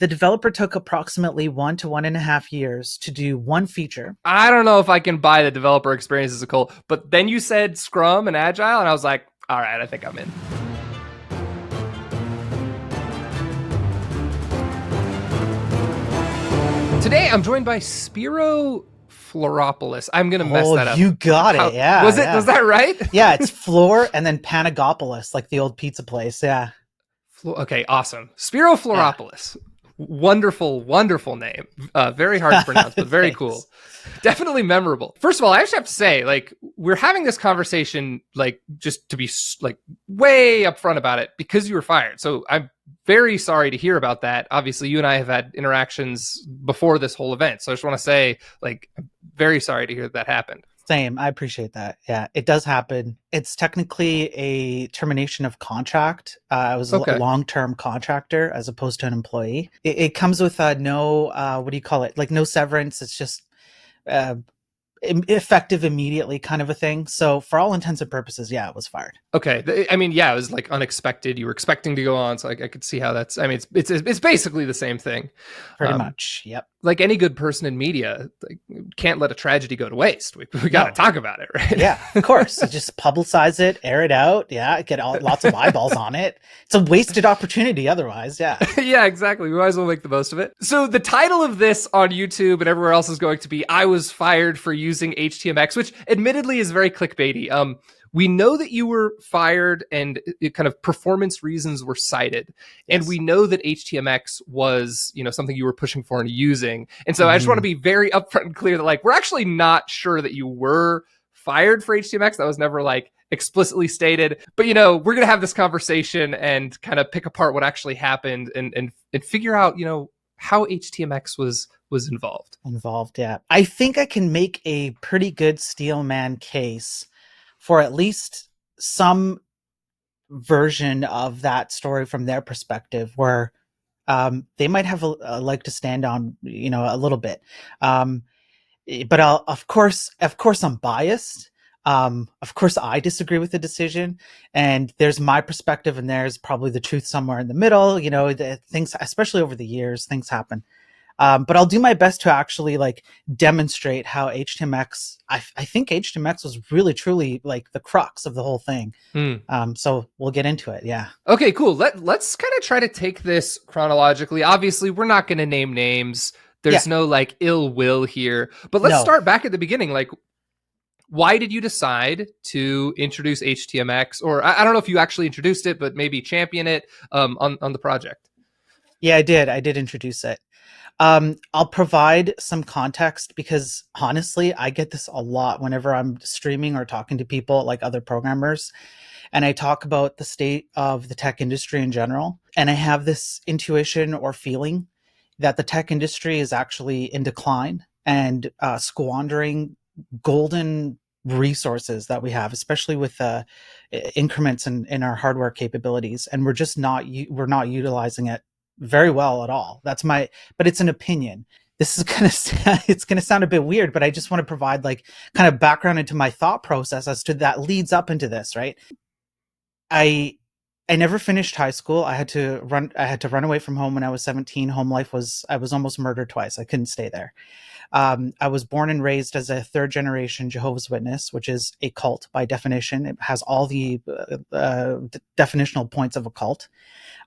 The developer took approximately 1 to 1.5 years to do one feature. I don't know if I can buy the developer experience as a cult, but then you said Scrum and Agile, and I was like, all right, I think I'm in. Today, I'm joined by Spiro Floropoulos. I'm going to mess that up. You got it. Yeah. Was that right? Yeah, it's Flor and then Panagopoulos, like the old pizza place. Yeah. Okay, awesome. Spiro Floropoulos. Yeah. Wonderful name. Very hard to pronounce, but very cool. Definitely memorable. First of all, I actually have to say, like, we're having this conversation, like, just to be like way upfront about it because you were fired. So I'm very sorry to hear about that. Obviously, you and I have had interactions before this whole event. So I just want to say, like, I'm very sorry to hear that happened. Same. I appreciate that. Yeah, it does happen. It's technically a termination of contract. I was a long-term contractor as opposed to an employee. It comes with no, what do you call it? Like no severance. It's just effective immediately kind of a thing. So for all intents and purposes, yeah, it was fired. Okay. I mean, yeah, it was like unexpected. You were expecting to go on. So I could see how that's, I mean, it's basically the same thing. Pretty much. Yep. Like any good person in media, like, can't let a tragedy go to waste. We got to talk about it, right? Yeah, of course. So just publicize it, air it out. Yeah, get lots of eyeballs on it. It's a wasted opportunity otherwise. Yeah. Yeah, exactly. We might as well make the most of it. So the title of this on YouTube and everywhere else is going to be, I was fired for using HTMX, which admittedly is very clickbaity. We know that you were fired and kind of performance reasons were cited. Yes. And we know that HTMX was, something you were pushing for and using. And so I just want to be very upfront and clear that, like, we're actually not sure that you were fired for HTMX. That was never like explicitly stated, but we're going to have this conversation and kind of pick apart what actually happened and figure out, how HTMX was involved. Yeah. I think I can make a pretty good steelman case for at least some version of that story from their perspective where they might have a leg to stand on, a little bit. But of course I'm biased. Of course I disagree with the decision, and there's my perspective and there's probably the truth somewhere in the middle. The things, especially over the years, things happen. But I'll do my best to actually like demonstrate how HTMX, I think HTMX was really truly like the crux of the whole thing. So we'll get into it. Yeah. Okay, cool. Let's kind of try to take this chronologically. Obviously, we're not going to name names. There's no like ill will here, but let's start back at the beginning. Like, why did you decide to introduce HTMX? Or I don't know if you actually introduced it, but maybe champion it on the project. Yeah, I did introduce it. I'll provide some context because honestly, I get this a lot whenever I'm streaming or talking to people like other programmers, and I talk about the state of the tech industry in general. And I have this intuition or feeling that the tech industry is actually in decline and squandering golden resources that we have, especially with increments in our hardware capabilities. And we're not utilizing it very well at all. But it's an opinion. This is it's going to sound a bit weird, but I just want to provide like kind of background into my thought process as to that leads up into this, right? I never finished high school. I had to run away from home when I was 17. I was almost murdered twice. I couldn't stay there. I was born and raised as a third generation Jehovah's Witness, which is a cult by definition. It has all the definitional points of a cult.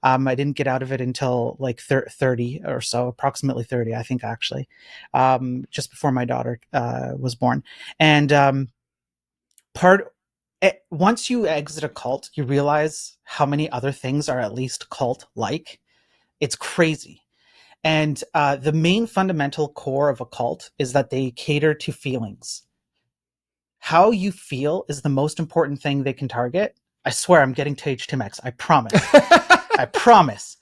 I didn't get out of it until like 30 or so, approximately 30, I think, actually, just before my daughter was born. And once you exit a cult, you realize how many other things are at least cult-like. It's crazy. And the main fundamental core of a cult is that they cater to feelings. How you feel is the most important thing they can target. I swear I'm getting to HTMX. I promise. I promise.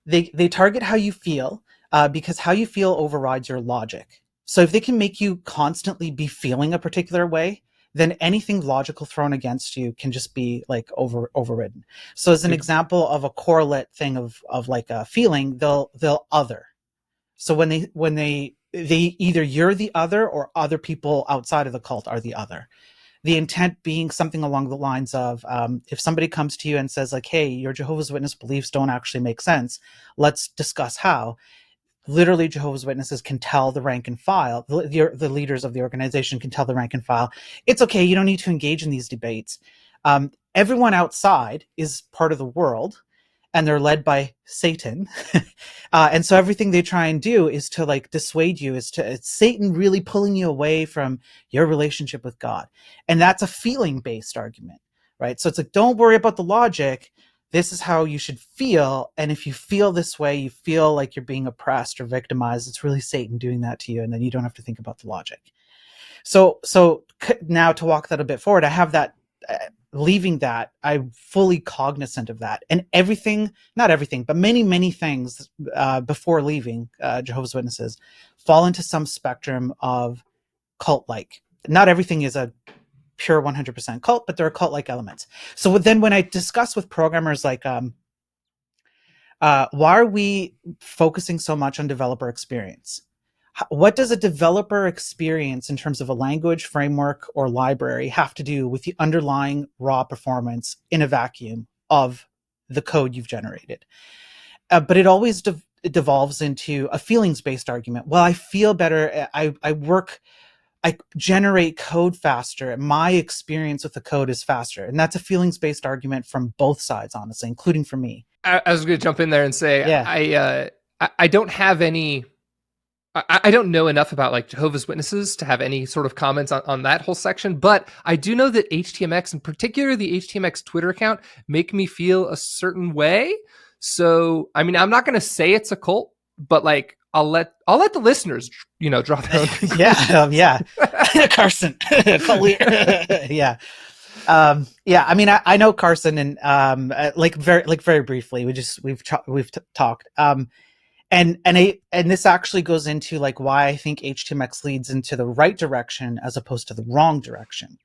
They target how you feel because how you feel overrides your logic. So if they can make you constantly be feeling a particular way, then anything logical thrown against you can just be like overridden. So as an example of a correlate thing of like a feeling, they'll other. So when they either you're the other or other people outside of the cult are the other. The intent being something along the lines of, if somebody comes to you and says like, hey, your Jehovah's Witness beliefs don't actually make sense, let's discuss how. Literally, Jehovah's Witnesses can tell the rank and file, the leaders of the organization can tell the rank and file, it's okay, you don't need to engage in these debates. Everyone outside is part of the world, and they're led by Satan. And so everything they try and do is to like dissuade you, it's Satan really pulling you away from your relationship with God. And that's a feeling based argument, right? So it's like, don't worry about the logic. This is how you should feel. And if you feel this way, you feel like you're being oppressed or victimized, it's really Satan doing that to you. And then you don't have to think about the logic. So now to walk that a bit forward, I have that, leaving that, I'm fully cognizant of that. And everything, not everything, but many things before leaving Jehovah's Witnesses fall into some spectrum of cult-like. Not everything is a pure 100% cult, but there are cult-like elements. So then when I discuss with programmers like, why are we focusing so much on developer experience? What does a developer experience in terms of a language, framework, or library have to do with the underlying raw performance in a vacuum of the code you've generated? But it always devolves into a feelings-based argument. Well, I feel better. I generate code faster. My experience with the code is faster. And that's a feelings-based argument from both sides, honestly, including for me. I was going to jump in there and say, Yeah. I don't have any, I don't know enough about like Jehovah's Witnesses to have any sort of comments on that whole section, but I do know that HTMX, in particular the HTMX Twitter account, make me feel a certain way. So, I mean, I'm not going to say it's a cult, but like I'll let the listeners, draw their own conclusions. Yeah. Carson. Yeah. Yeah, I mean, I know Carson, and very briefly, we've talked, and this actually goes into like why I think HTMX leads into the right direction as opposed to the wrong direction.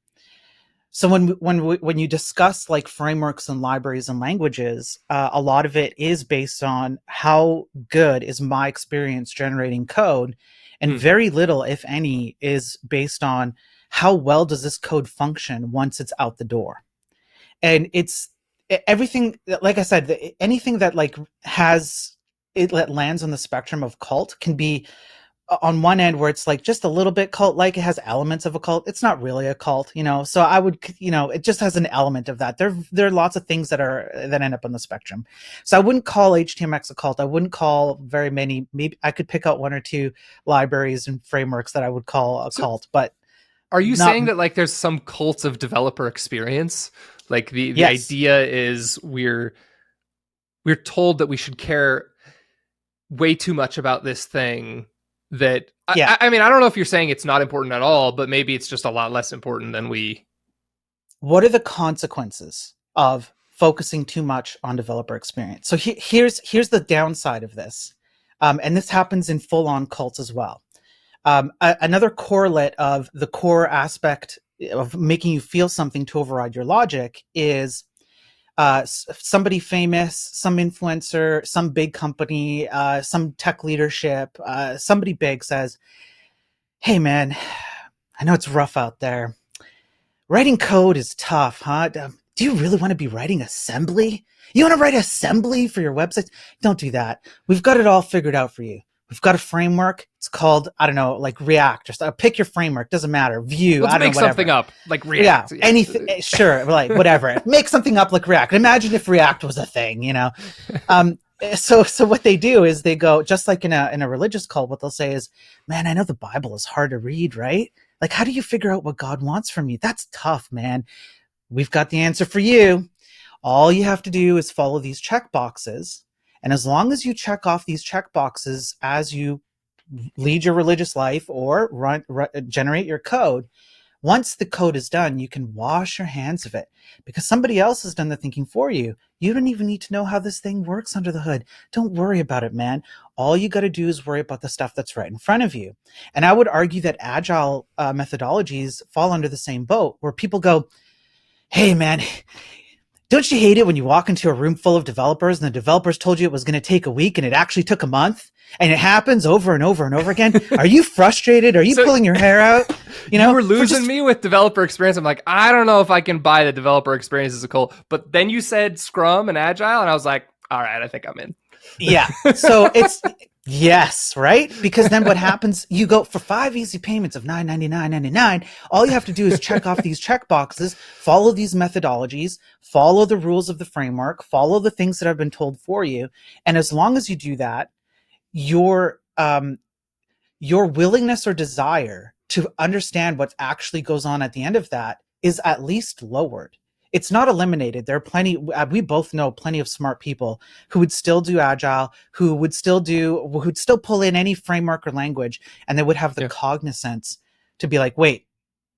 So when you discuss like frameworks and libraries and languages, a lot of it is based on how good is my experience generating code, and very little, if any, is based on how well does this code function once it's out the door. And it's everything, like I said, anything that like has it that lands on the spectrum of cult can be on one end where it's like just a little bit cult like, it has elements of a cult, it's not really a cult, so I would, it just has an element of that. There are lots of things that end up on the spectrum. So I wouldn't call HTMX a cult. I wouldn't call very many, maybe I could pick out one or two libraries and frameworks that I would call a cult, but are you saying that like there's some cult of developer experience? Like the yes. idea is we're told that we should care way too much about this thing that Yeah. I mean, I don't know if you're saying it's not important at all, but maybe it's just a lot less important than we. What are the consequences of focusing too much on developer experience? So here's the downside of this. And this happens in full-on cults as well. Another correlate of the core aspect of making you feel something to override your logic is somebody famous, some influencer, some big company, some tech leadership, somebody big says, hey man, I know it's rough out there. Writing code is tough, huh? Do you really want to be writing assembly? You want to write assembly for your website? Don't do that. We've got it all figured out for you. We've got a framework. It's called, I don't know, like React, or stuff. Pick your framework. Doesn't matter. Vue. Let's I don't make know, whatever. something up like React. Yeah, anything. Sure, like whatever. Make something up like React. Imagine if React was a thing. So what they do is they go, just like in a religious cult, what they'll say is, man, I know the Bible is hard to read, right? Like, how do you figure out what God wants from you? That's tough, man. We've got the answer for you. All you have to do is follow these check boxes. And as long as you check off these check boxes as you lead your religious life or generate your code, once the code is done, you can wash your hands of it because somebody else has done the thinking for you. You don't even need to know how this thing works under the hood. Don't worry about it, man. All you got to do is worry about the stuff that's right in front of you. And I would argue that Agile methodologies fall under the same boat, where people go, hey, man, Don't you hate it when you walk into a room full of developers and the developers told you it was going to take a week and it actually took a month, and it happens over and over and over again? Are you frustrated? Are you So pulling your hair out? you were For losing just, me with developer experience. I'm like, I don't know if I can buy the developer experience as a whole. But then you said Scrum and Agile, and I was like, all right, I think I'm in. yeah. So it's, yes, right? Because then what happens, you go for 5 easy payments of $9.99.99. All you have to do is check off these check boxes, follow these methodologies, follow the rules of the framework, follow the things that have been told for you. And as long as you do that, your willingness or desire to understand what actually goes on at the end of that is at least lowered. It's not eliminated. There are plenty, we both know plenty of smart people who would still do Agile, who'd still pull in any framework or language, and they would have the Yeah. cognizance to be like, wait,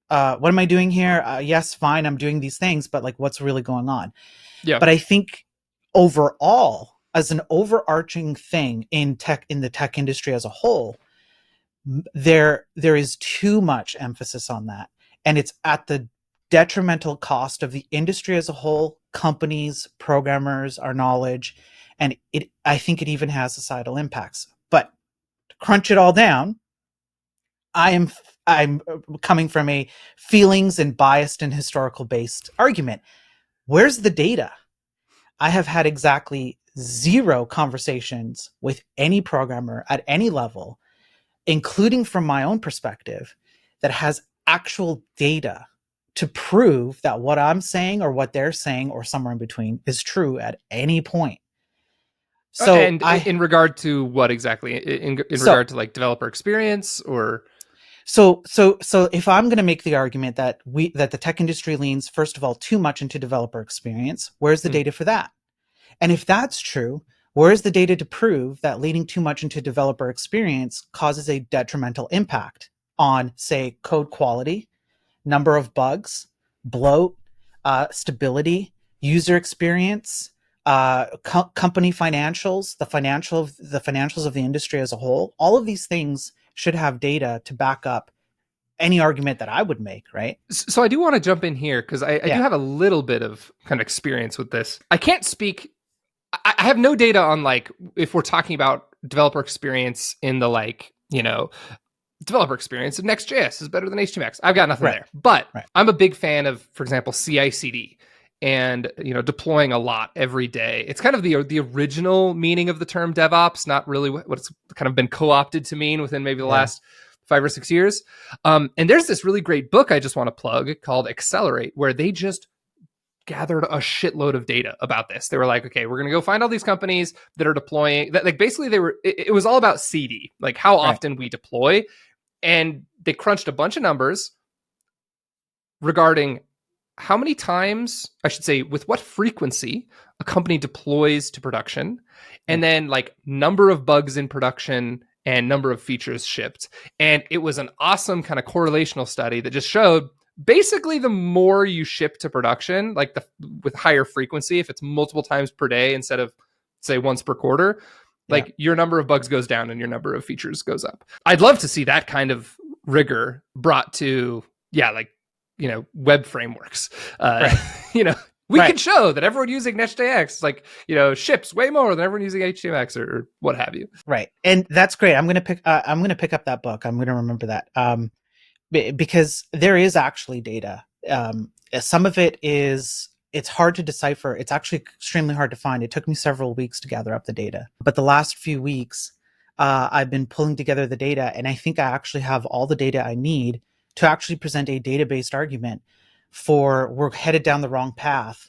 what am I doing here? Yes, fine, I'm doing these things, but like, what's really going on? Yeah. But I think overall, as an overarching thing in the tech industry as a whole, there is too much emphasis on that, and it's at the detrimental cost of the industry as a whole, companies, programmers, our knowledge, and I think it even has societal impacts. But to crunch it all down, I'm coming from a feelings and biased and historical based argument. Where's the data? I have had exactly zero conversations with any programmer at any level, including from my own perspective, that has actual data to prove that what I'm saying or what they're saying or somewhere in between is true at any point. So And I in regard to what exactly? In so regard to like developer experience or so if I'm going to make the argument that the tech industry leans, first of all, too much into developer experience, where's the hmm. data for that? And if that's true, where is the data to prove that leaning too much into developer experience causes a detrimental impact on, say, code quality, number of bugs, bloat, stability, user experience, company financials, the financials of the industry as a whole? All of these things should have data to back up any argument that I would make, right? So I do want to jump in here because I do Yeah, have a little bit of kind of experience with this. I can't speak. I have no data on like if we're talking about developer experience in the like developer experience of Next.js is better than HTMX. I've got nothing right, there, but right. I'm a big fan of, for example, CI/CD and deploying a lot every day. It's kind of the original meaning of the term DevOps, not really what it's kind of been co-opted to mean within maybe the Yeah, last 5 or 6 years. And there's this really great book I just want to plug called Accelerate, where they just gathered a shitload of data about this. They were like, okay, we're going to go find all these companies that are deploying that. Like basically it was all about CD, like how right. often we deploy. And they crunched a bunch of numbers regarding how many times, I should say, with what frequency a company deploys to production, Yeah, and then like number of bugs in production and number of features shipped. And it was an awesome kind of correlational study that just showed basically the more you ship to production, like with higher frequency, if it's multiple times per day instead of say once per quarter, yeah, like your number of bugs goes down and your number of features goes up. I'd love to see that kind of rigor brought to, yeah, like, web frameworks. Uh, right, you know, we right. can show that everyone using Next.js, like, ships way more than everyone using HTMX or what have you. Right, and that's great. I'm gonna pick up that book. I'm gonna remember that, because there is actually data. Some of it is, it's hard to decipher. It's actually extremely hard to find. It took me several weeks to gather up the data, but the last few weeks, I've been pulling together the data, and I think I actually have all the data I need to actually present a data-based argument for we're headed down the wrong path,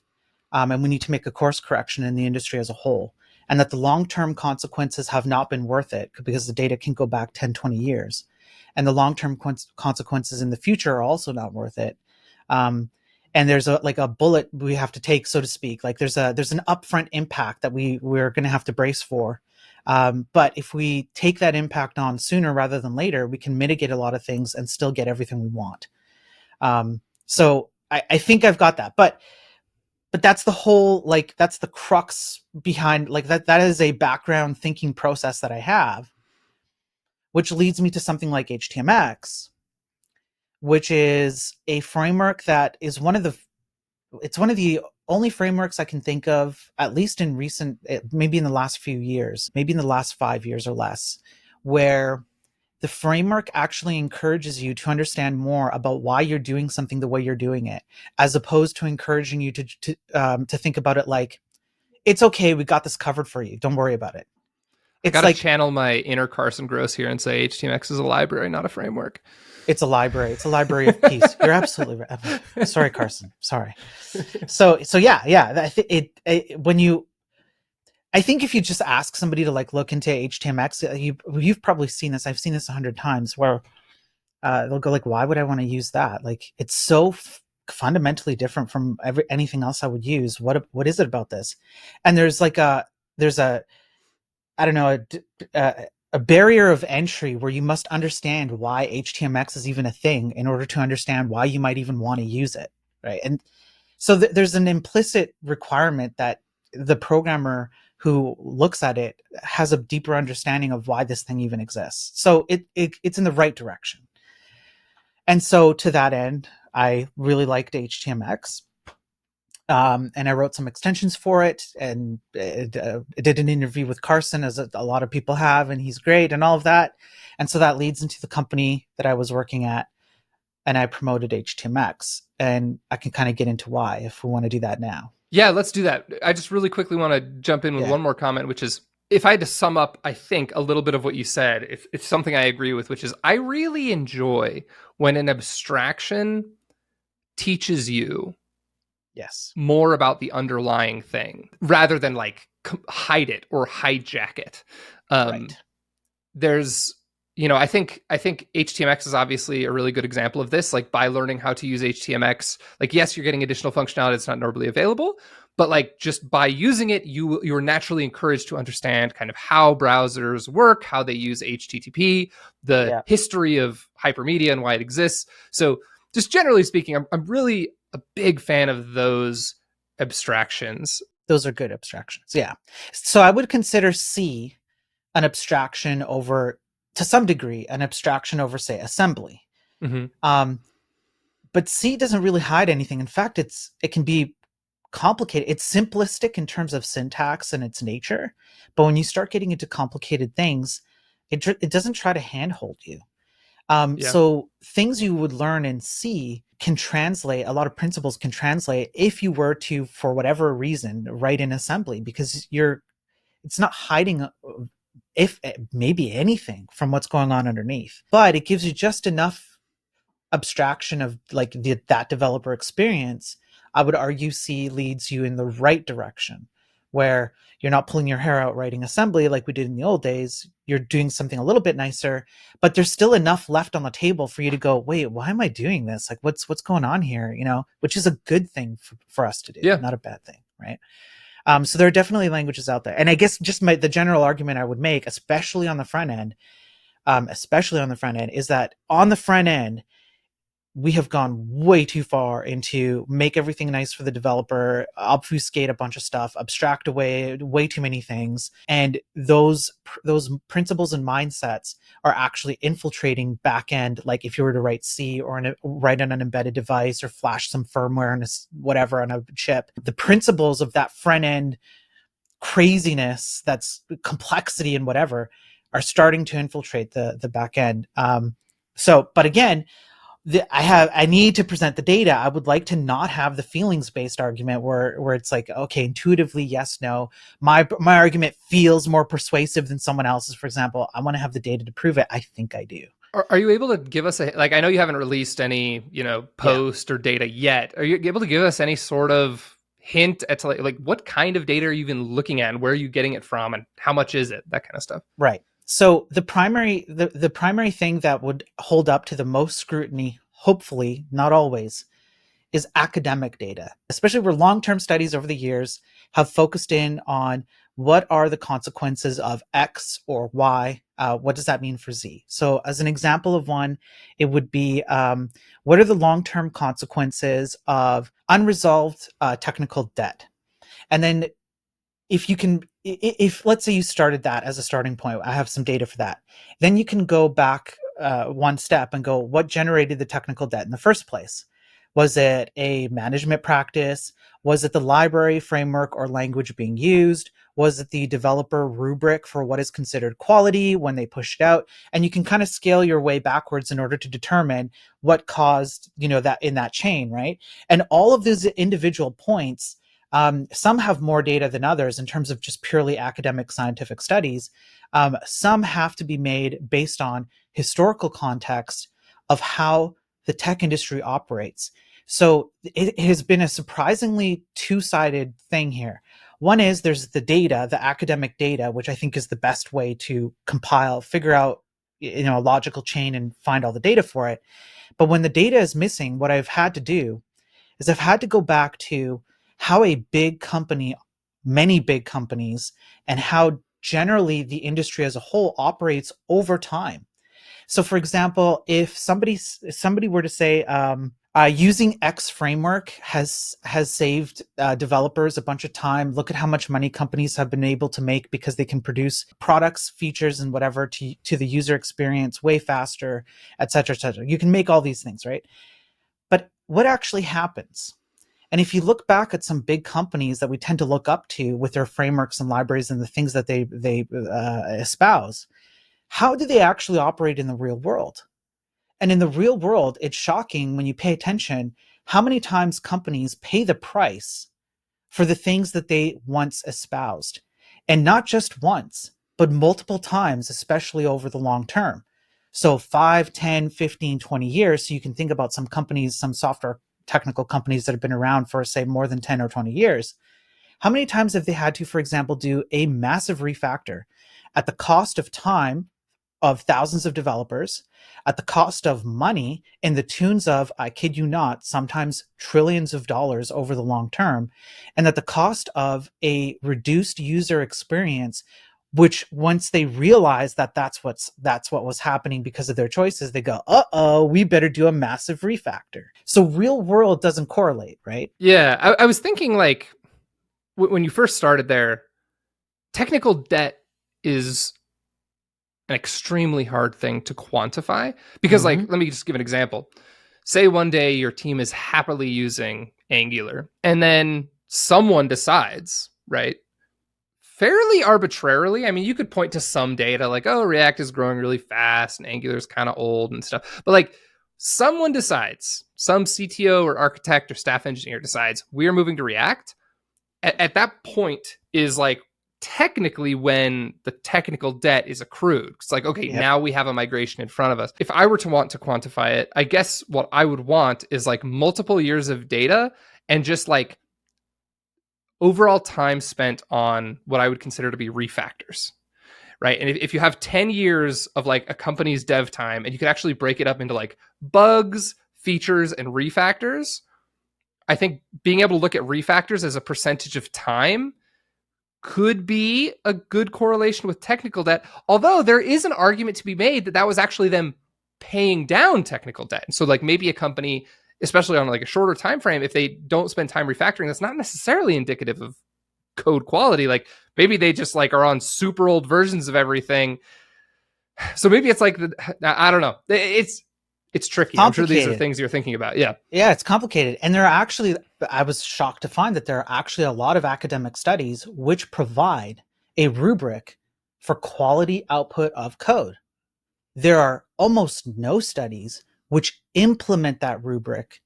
and we need to make a course correction in the industry as a whole, and that the long-term consequences have not been worth it because the data can go back 10, 20 years. And the long-term consequences in the future are also not worth it. Um, and there's a bullet we have to take, so to speak. Like there's an upfront impact that we're going to have to brace for. But if we take that impact on sooner rather than later, we can mitigate a lot of things and still get everything we want. So I think I've got that, but that's the whole, like, that's the crux behind, like, that is a background thinking process that I have, which leads me to something like HTMX, which is a framework that is one of the only frameworks I can think of, at least in recent, maybe in the last few years, maybe in the last 5 years or less, where the framework actually encourages you to understand more about why you're doing something the way you're doing it, as opposed to encouraging you to think about it like, it's okay, we got this covered for you, don't worry about it. I It's got to like, channel my inner Carson Gross here and say HTMX is a library, not a framework. it's a library. It's a library of peace. You're absolutely right. Sorry, Carson. Sorry. So yeah. When you, I think if you just ask somebody to like look into HTMX, you've probably seen this. I've seen this 100 times where they'll go like, "Why would I want to use that? Like, it's so fundamentally different from anything else I would use. What is it about this?" And there's a I don't know, a barrier of entry where you must understand why HTMX is even a thing in order to understand why you might even want to use it, right? And so there's an implicit requirement that the programmer who looks at it has a deeper understanding of why this thing even exists. So it's in the right direction. And so to that end, I really liked HTMX. And I wrote some extensions for it, and I did an interview with Carson, as a lot of people have, and he's great and all of that. And so that leads into the company that I was working at, and I promoted HTMX. And I can kind of get into why if we want to do that now. Yeah, let's do that. I just really quickly want to jump in with Yeah. one more comment, which is if I had to sum up, I think, a little bit of what you said, it's something I agree with, which is I really enjoy when an abstraction teaches you Yes. more about the underlying thing rather than like hide it or hijack it. Um, Right. there's I think HTMX is obviously a really good example of this. Like by learning how to use HTMX, like yes, you're getting additional functionality that's not normally available, but like just by using it, you're naturally encouraged to understand kind of how browsers work, how they use HTTP, the Yeah. history of hypermedia and why it exists. So just generally speaking, I'm really a big fan of those abstractions. Those are good abstractions. Yeah. So I would consider C an abstraction over, to some degree, an abstraction over, say, assembly. Mm-hmm. Um, but C doesn't really hide anything. In fact, it can be complicated. It's simplistic in terms of syntax and its nature, but when you start getting into complicated things, it doesn't try to handhold you. Yeah. So things you would learn in C can translate. A lot of principles can translate if you were to, for whatever reason, write in assembly, because it's not hiding if maybe anything from what's going on underneath, but it gives you just enough abstraction of like that developer experience. I would argue C leads you in the right direction, where you're not pulling your hair out writing assembly like we did in the old days. You're doing something a little bit nicer, but there's still enough left on the table for you to go, wait, why am I doing this? Like, what's going on here? Which is a good thing for us to do, Yeah. not a bad thing, right? So there are definitely languages out there, and I guess just the general argument I would make, especially on the front end, is that on the front end we have gone way too far into make everything nice for the developer, obfuscate a bunch of stuff, abstract away way too many things, and those principles and mindsets are actually infiltrating backend. Like if you were to write C or write on an embedded device or flash some firmware and whatever on a chip, the principles of that front end craziness, that's complexity and whatever, are starting to infiltrate the back end. But again, I need to present the data. I would like to not have the feelings based argument where it's like, okay, intuitively, yes, no. My argument feels more persuasive than someone else's. For example, I want to have the data to prove it. I think I do. Are you able to give us like, I know you haven't released any, Yeah. post or data yet. Are you able to give us any sort of hint at like what kind of data are you even looking at and where are you getting it from and how much is it? That kind of stuff. Right. So the primary thing that would hold up to the most scrutiny, hopefully, not always, is academic data, especially where long-term studies over the years have focused in on what are the consequences of X or Y. What does that mean for Z? So as an example of one, it would be, what are the long-term consequences of unresolved technical debt? And then if let's say you started that as a starting point, I have some data for that. Then you can go back one step and go, what generated the technical debt in the first place? Was it a management practice? Was it the library, framework, or language being used? Was it the developer rubric for what is considered quality when they push it out? And you can kind of scale your way backwards in order to determine what caused, that in that chain, right? And all of these individual points, some have more data than others in terms of just purely academic scientific studies. Some have to be made based on historical context of how the tech industry operates. So it has been a surprisingly two-sided thing here. One is there's the data, the academic data, which I think is the best way to compile, figure out, a logical chain and find all the data for it. But when the data is missing, what I've had to do is I've had to go back to how a big company, many big companies, and how generally the industry as a whole operates over time. So, for example, if somebody were to say, using X framework has saved developers a bunch of time. Look at how much money companies have been able to make because they can produce products, features, and whatever to the user experience way faster, et cetera, et cetera. You can make all these things, right? But what actually happens? And if you look back at some big companies that we tend to look up to with their frameworks and libraries and the things that they espouse, how do they actually operate in the real world? And in the real world, it's shocking when you pay attention how many times companies pay the price for the things that they once espoused. And not just once, but multiple times, especially over the long term. So 5, 10, 15, 20 years. So you can think about some companies, some software technical companies that have been around for, say, more than 10 or 20 years. How many times have they had to, for example, do a massive refactor at the cost of time of thousands of developers, at the cost of money in the tunes of, I kid you not, sometimes trillions of dollars over the long term, and at the cost of a reduced user experience, which once they realize that that's what was happening because of their choices, they go, uh-oh, we better do a massive refactor. So real world doesn't correlate, right? Yeah, I was thinking like when you first started there, technical debt is an extremely hard thing to quantify because, like, Mm-hmm. let me just give an example. Say one day your team is happily using Angular, and then someone decides, right, fairly arbitrarily. I mean, you could point to some data like, oh, React is growing really fast and Angular is kind of old and stuff. But like, someone decides, some CTO or architect or staff engineer decides we're moving to React. At that point is like technically when the technical debt is accrued. It's like, okay, Yep. now we have a migration in front of us. If I were to want to quantify it, I guess what I would want is like multiple years of data and just like overall time spent on what I would consider to be refactors, right? And if you have 10 years of like a company's dev time and you could actually break it up into like bugs, features, and refactors, I think being able to look at refactors as a percentage of time could be a good correlation with technical debt. Although there is an argument to be made that that was actually them paying down technical debt. And so like maybe a company, especially on like a shorter time frame, if they don't spend time refactoring, that's not necessarily indicative of code quality. Like maybe they just like are on super old versions of everything. So maybe it's like I don't know. It's tricky. I'm sure these are Complicated. things you're thinking about. Yeah. Yeah, it's complicated. And there are actually, I was shocked to find that there are actually a lot of academic studies which provide a rubric for quality output of code. There are almost no studies which implement that rubric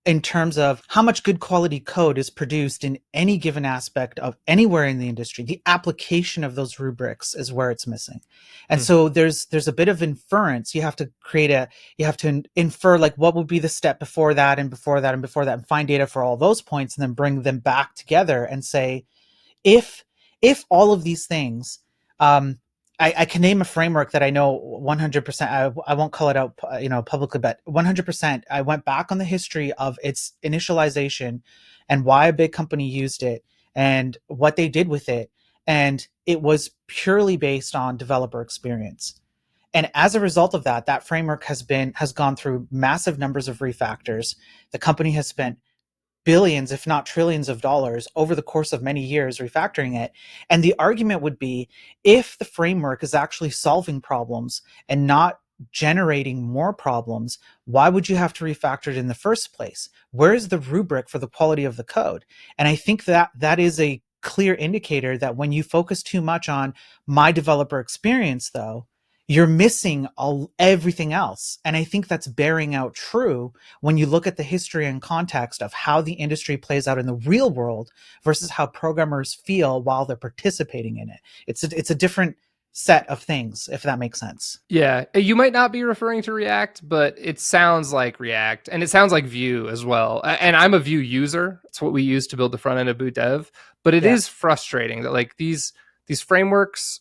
in terms of how much good quality code is produced in any given aspect of anywhere in the industry. The application of those rubrics is where it's missing. And Hmm. so there's a bit of inference. You have to infer like what would be the step before that and before that and before that and find data for all those points and then bring them back together and say, if all of these things, I can name a framework that I know 100%. I won't call it out, publicly, but 100%. I went back on the history of its initialization and why a big company used it and what they did with it, and it was purely based on developer experience. And as a result of that, that framework has gone through massive numbers of refactors. The company has spent billions, if not trillions of dollars over the course of many years refactoring it. And the argument would be if the framework is actually solving problems and not generating more problems, why would you have to refactor it in the first place? Where is the rubric for the quality of the code? And I think that that is a clear indicator that when you focus too much on my developer experience, though, you're missing everything else. And I think that's bearing out true when you look at the history and context of how the industry plays out in the real world versus how programmers feel while they're participating in it. It's a different set of things, if that makes sense. Yeah, you might not be referring to React, but it sounds like React, and it sounds like Vue as well. And I'm a Vue user; it's what we use to build the front end of Boot Dev. But it Yeah. is frustrating that like these frameworks,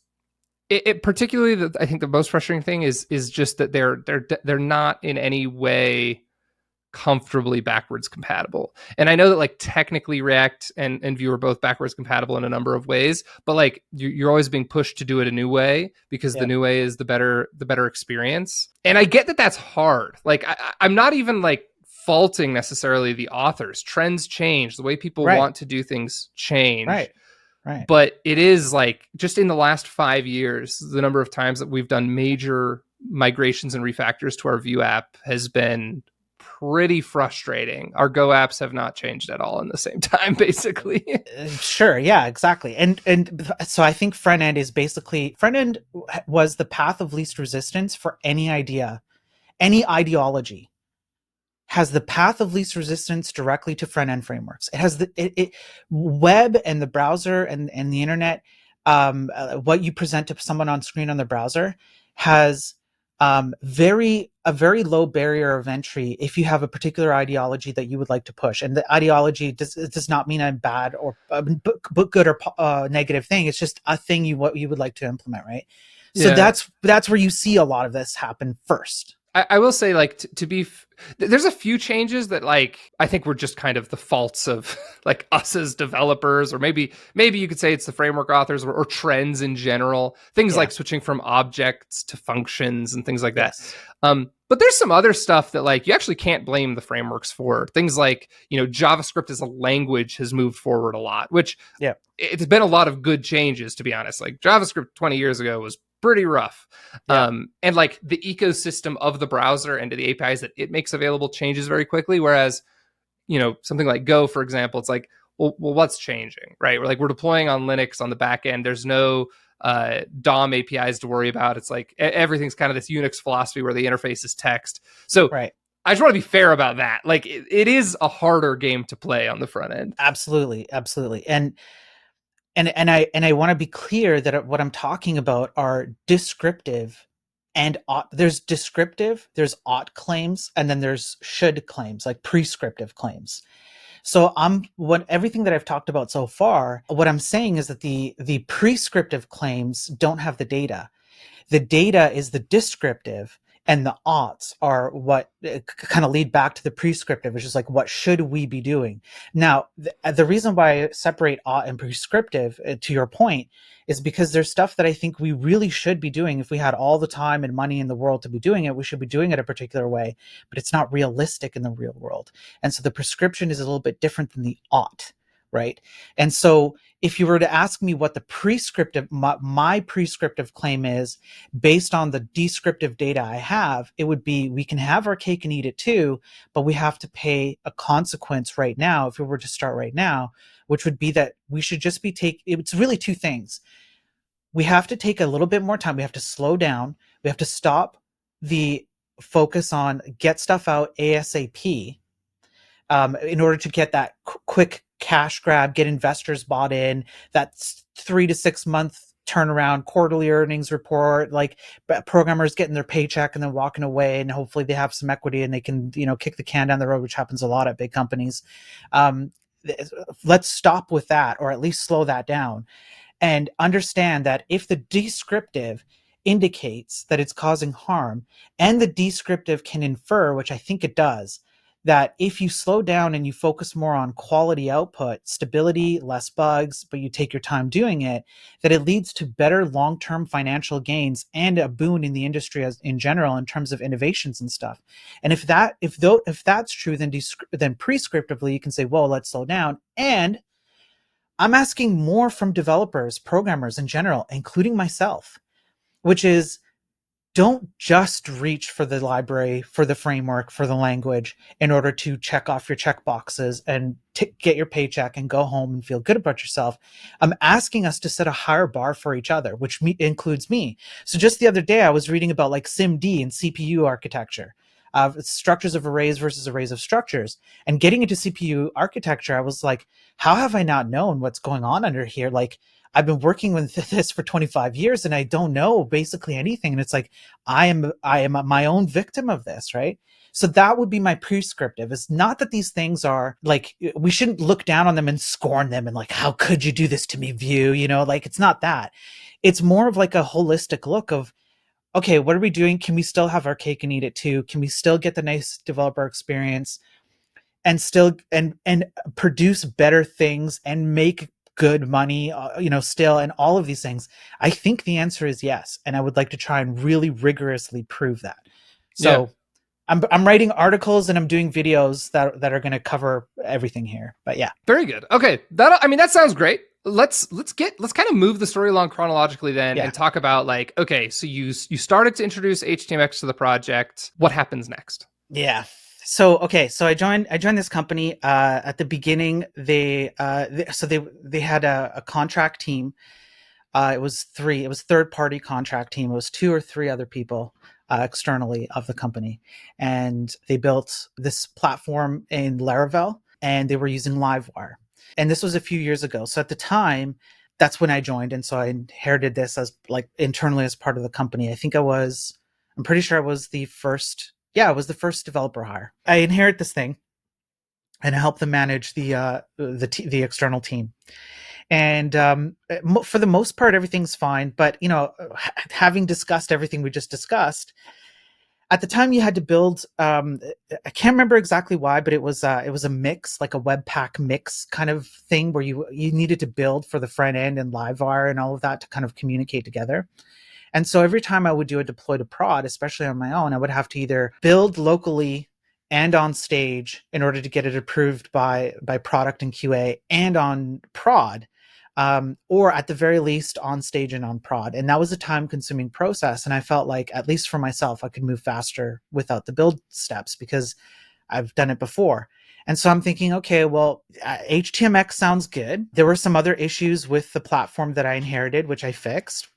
it particularly I think the most frustrating thing is just that they're not in any way comfortably backwards compatible. And I know that like technically React and Vue are both backwards compatible in a number of ways, but like you're always being pushed to do it a new way because the Yeah. new way is the better experience. And I get that that's hard. Like I'm not even like faulting necessarily the authors. Trends change, the way people Right. want to do things change. Right. Right. But it is like just in the last 5 years, the number of times that we've done major migrations and refactors to our Vue app has been pretty frustrating. Our Go apps have not changed at all in the same time, basically. Sure. Yeah, exactly. And so I think front end was the path of least resistance for any idea, any ideology has the path of least resistance directly to front end frameworks. It has web and the browser and the internet. What you present to someone on screen on the browser has a very low barrier of entry if you have a particular ideology that you would like to push. And the ideology does not mean a bad or good or negative thing. It's just a thing what you would like to implement, right? So Yeah. that's where you see a lot of this happen first. I will say, like, to be, there's a few changes that, like, I think were just kind of the faults of, like, us as developers, or maybe you could say it's the framework authors or trends in general. Things Yeah. like switching from objects to functions and things like that. Yes. But there's some other stuff that, like, you actually can't blame the frameworks for. Things like, JavaScript as a language has moved forward a lot, which Yeah. it's been a lot of good changes, to be honest. Like, JavaScript 20 years ago was pretty rough. Yeah. And like the ecosystem of the browser and to the APIs that it makes available changes very quickly. Whereas, something like Go, for example, it's like, well, what's changing, right? We're deploying on Linux on the back end. There's no DOM APIs to worry about. It's like everything's kind of this Unix philosophy where the interface is text. So Right. I just want to be fair about that. Like it is a harder game to play on the front end. Absolutely. Absolutely. And I want to be clear that what I'm talking about are descriptive and ought. There's descriptive, there's ought claims, and then there's should claims, like prescriptive claims. So everything that I've talked about so far, what I'm saying is that the prescriptive claims don't have the data. The data is the descriptive, and the oughts are what kind of lead back to the prescriptive, which is like, what should we be doing? Now, the reason why I separate ought and prescriptive, to your point, is because there's stuff that I think we really should be doing. If we had all the time and money in the world to be doing it, we should be doing it a particular way, but it's not realistic in the real world. And so the prescription is a little bit different than the ought, right? And so if you were to ask me what the prescriptive, my prescriptive claim is based on the descriptive data I have, it would be, we can have our cake and eat it too, but we have to pay a consequence right now if we were to start right now, which would be that we should just be it's really two things. We have to take a little bit more time. We have to slow down. We have to stop the focus on get stuff out ASAP, in order to get that quick cash grab, get investors bought in, that 3 to 6 month turnaround, quarterly earnings report, like programmers getting their paycheck and then walking away, and hopefully they have some equity and they can, kick the can down the road, which happens a lot at big companies. Um, let's stop with that, or at least slow that down, and understand that if the descriptive indicates that it's causing harm, and the descriptive can infer, which I think it does, that if you slow down and you focus more on quality output, stability, less bugs, but you take your time doing it, that it leads to better long-term financial gains and a boon in the industry as in general in terms of innovations and stuff. And if that's true, then prescriptively you can say, well, let's slow down. And I'm asking more from developers, programmers in general, including myself, which is, don't just reach for the library, for the framework, for the language in order to check off your check boxes and get your paycheck and go home and feel good about yourself. I'm asking us to set a higher bar for each other, which includes me. So just the other day, I was reading about like SIMD and CPU architecture. Structures of arrays versus arrays of structures, and getting into CPU architecture, I was like, how have I not known what's going on under here? Like, I've been working with this for 25 years and I don't know basically anything. And it's like, I am my own victim of this, right? So that would be my prescriptive. It's not that these things are like, we shouldn't look down on them and scorn them and like, how could you do this to me, view, like, it's not that. It's more of like a holistic look of, okay, what are we doing? Can we still have our cake and eat it too? Can we still get the nice developer experience and still and produce better things and make good money, still, and all of these things? I think the answer is yes, and I would like to try and really rigorously prove that. Yeah. So I'm writing articles and I'm doing videos that are going to cover everything here. But yeah. Very good. Okay. That sounds great. Let's kind of move the story along chronologically then Yeah. and talk about like, okay, so you started to introduce HTMX to the project. What happens next? Yeah. So okay, so I joined this company at the beginning. They had a contract team. It was three. It was third party contract team. It was two or three other people externally of the company, and they built this platform in Laravel, and they were using Livewire. And this was a few years ago. So at the time, that's when I joined, and so I inherited this as like internally as part of the company. I'm pretty sure I was the first. Yeah, I was the first developer hire. I inherit this thing, and I help them manage the external team. And for the most part, everything's fine. But having discussed everything we just discussed, at the time you had to build. I can't remember exactly why, but it was a mix, like a Webpack mix kind of thing, where you needed to build for the front end and Livewire and all of that to kind of communicate together. And so every time I would do a deploy to prod, especially on my own, I would have to either build locally and on stage in order to get it approved by product and QA and on prod, or at the very least on stage and on prod. And that was a time consuming process. And I felt like, at least for myself, I could move faster without the build steps because I've done it before. And so I'm thinking, okay, well, HTMX sounds good. There were some other issues with the platform that I inherited, which I fixed.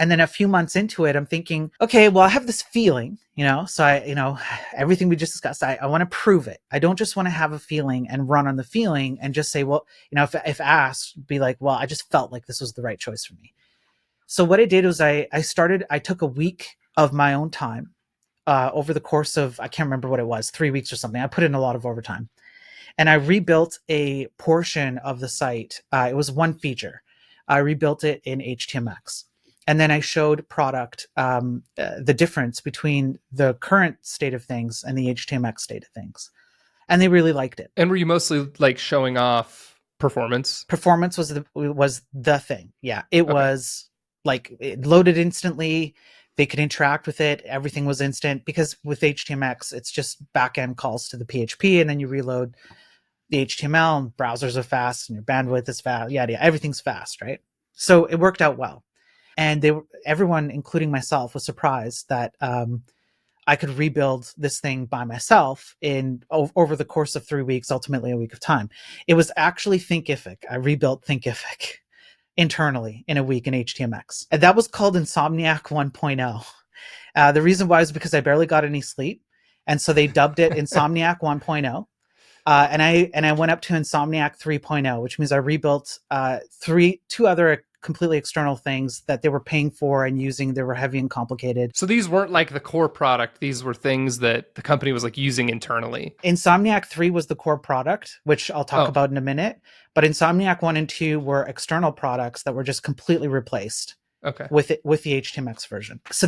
And then a few months into it, I'm thinking, okay, well, I have this feeling, so everything we just discussed, I want to prove it. I don't just want to have a feeling and run on the feeling and just say, well, if asked, be like, well, I just felt like this was the right choice for me. So what I did was I took a week of my own time over the course of, I can't remember what it was, 3 weeks or something. I put in a lot of overtime and I rebuilt a portion of the site. It was one feature. I rebuilt it in HTMX. And then I showed product the difference between the current state of things and the HTMX state of things. And they really liked it. And were you mostly like showing off performance? Performance was the thing. Yeah, it was like it loaded instantly. They could interact with it. Everything was instant because with HTMX, it's just backend calls to the PHP, and then you reload the HTML, and browsers are fast, and your bandwidth is fast. Yeah, everything's fast, right? So it worked out well. And everyone, including myself, was surprised that I could rebuild this thing by myself over the course of 3 weeks, ultimately a week of time. It was actually Thinkific. I rebuilt Thinkific internally in a week in HTMX. And that was called Insomniac 1.0. The reason why is because I barely got any sleep. And so they dubbed it Insomniac 1.0. And I went up to Insomniac 3.0, which means I rebuilt two other completely external things that they were paying for and using. They were heavy and complicated. So these weren't like the core product. These were things that the company was like using internally. Insomniac 3 was the core product, which I'll talk about in a minute. But Insomniac 1 and 2 were external products that were just completely replaced. Okay. With the HTMX version. So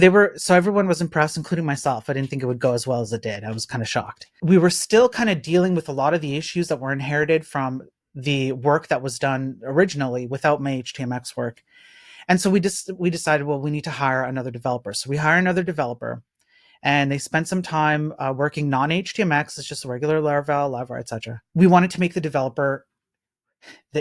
everyone was impressed, including myself. I didn't think it would go as well as it did. I was kind of shocked. We were still kind of dealing with a lot of the issues that were inherited from the work that was done originally without my HTMX work. And so we decided, well, we need to hire another developer. So we hire another developer, and they spent some time working non-HTMX. It's just a regular Laravel, Livewire, etc. We wanted to make the developer,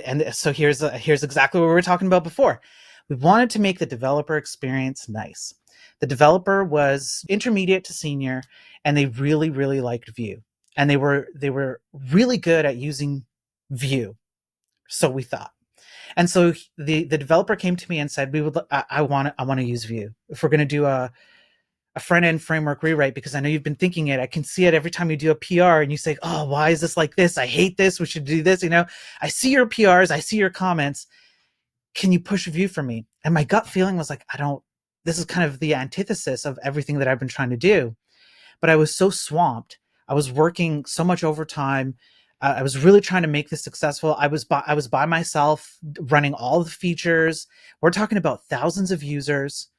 and so here's exactly what we were talking about before. We wanted to make the developer experience nice. The developer was intermediate to senior, and they really, really liked Vue, and they were really good at using Vue. So we thought. And so the developer came to me and said, I want to use Vue. If we're going to do a front end framework rewrite, because I know you've been thinking it. I can see it every time you do a PR and you say, oh, why is this like this? I hate this. We should do this. I see your PRs. I see your comments. Can you push Vue for me? And my gut feeling was like, this is kind of the antithesis of everything that I've been trying to do. But I was so swamped. I was working so much overtime. I was really trying to make this successful. I was by myself running all the features. We're talking about thousands of users,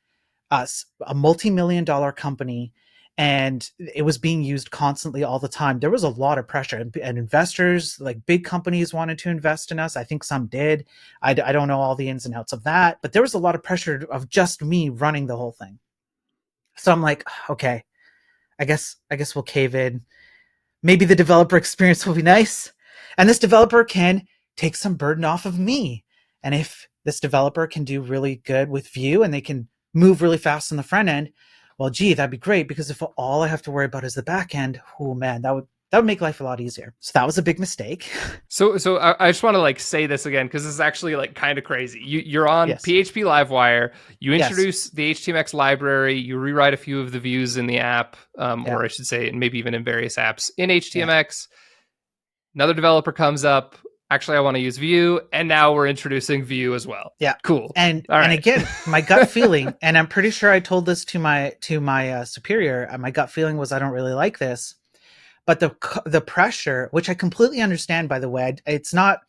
a multi-million dollar company, and it was being used constantly all the time. There was a lot of pressure, and investors, like big companies, wanted to invest in us. I think some did. I don't know all the ins and outs of that, but there was a lot of pressure of just me running the whole thing. So I'm like, okay, I guess we'll cave in. Maybe the developer experience will be nice, and this developer can take some burden off of me. And if this developer can do really good with Vue and they can move really fast on the front end, well, gee, that'd be great, because if all I have to worry about is the back end, oh man, that would make life a lot easier. So that was a big mistake. So I just want to like say this again because this is actually like kind of crazy. You're on Yes. PHP Livewire. You Yes. introduce the HTMX library. You rewrite a few of the views in the app, Yeah. or I should say, maybe even in various apps in Yeah. HTMX. Another developer comes up. Actually, I want to use Vue, and now we're introducing Vue as well. Yeah. Cool. And All and right. again, my gut feeling, and I'm pretty sure I told this to my superior. My gut feeling was, I don't really like this. But the pressure, which I completely understand, by the way, it's not.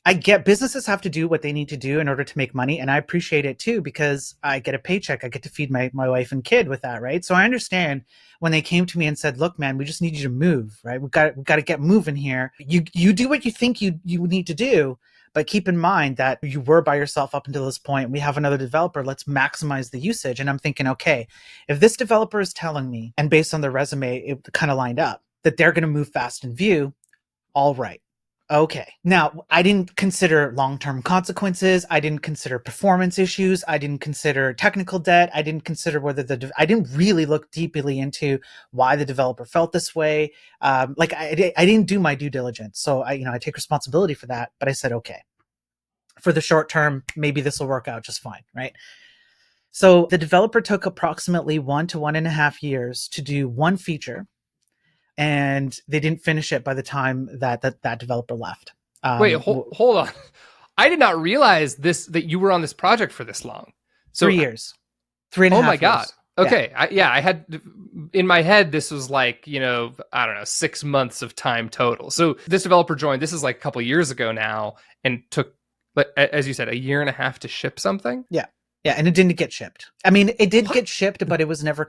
I get businesses have to do what they need to do in order to make money, and I appreciate it too, because I get a paycheck. I get to feed my wife and kid with that, right? So I understand when they came to me and said, "Look, man, we just need you to move, right? We got to get moving here. You do what you think you need to do, but keep in mind that you were by yourself up until this point. We have another developer. Let's maximize the usage." And I'm thinking, okay, if this developer is telling me, and based on their resume, it kind of lined up, that they're going to move fast in Vue, all right. Okay. Now, I didn't consider long-term consequences. I didn't consider performance issues. I didn't consider technical debt. I didn't consider I didn't really look deeply into why the developer felt this way. I didn't do my due diligence. So I take responsibility for that. But I said, okay, for the short term, maybe this will work out just fine, right? So the developer took approximately 1 to 1.5 years to do one feature, and they didn't finish it by the time that developer left. Wait, hold on. I did not realize that you were on this project for this long. So 3 years, three and a oh my half God. years. Yeah. Okay. I had in my head, this was like, I don't know, 6 months of time total. So this developer joined, this is like a couple of years ago now, and took, as you said, a year and a half to ship something. Yeah. Yeah, and it didn't get shipped. I mean, it did What? get shipped, but it was never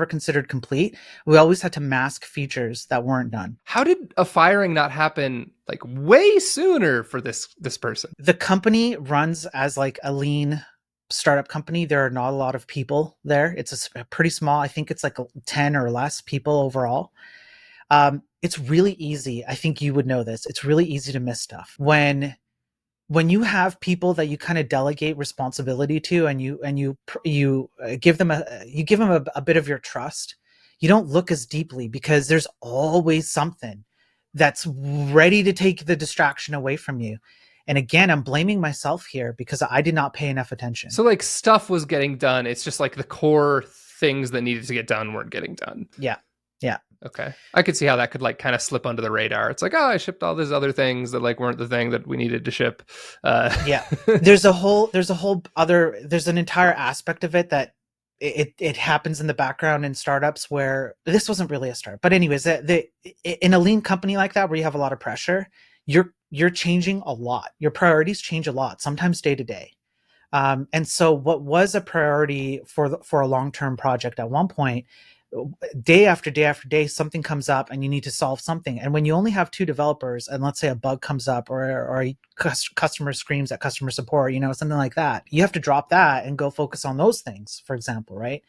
considered complete. We always had to mask features that weren't done. How did a firing not happen like way sooner for this person? The company runs as like a lean startup company. There are not a lot of people there. It's a pretty small. I think it's like 10 or less people overall. It's really easy. I think you would know this. It's really easy to miss stuff when you have people that you kind of delegate responsibility to, and you give them a bit of your trust. You don't look as deeply, because there's always something that's ready to take the distraction away from you. And again, I'm blaming myself here because I did not pay enough attention. So like stuff was getting done. It's just like the core things that needed to get done weren't getting done. Yeah. Yeah. Okay. I could see how that could like kind of slip under the radar. It's like, oh, I shipped all these other things that like weren't the thing that we needed to ship. Yeah. There's an entire aspect of it that it happens in the background in startups, where this wasn't really a startup. But anyways, in a lean company like that, where you have a lot of pressure, you're changing a lot. Your priorities change a lot, sometimes day to day. And so what was a priority for a long-term project at one point, day after day after day, something comes up and you need to solve something. And when you only have two developers, and let's say a bug comes up, or a customer screams at customer support, something like that, you have to drop that and go focus on those things, for example, right?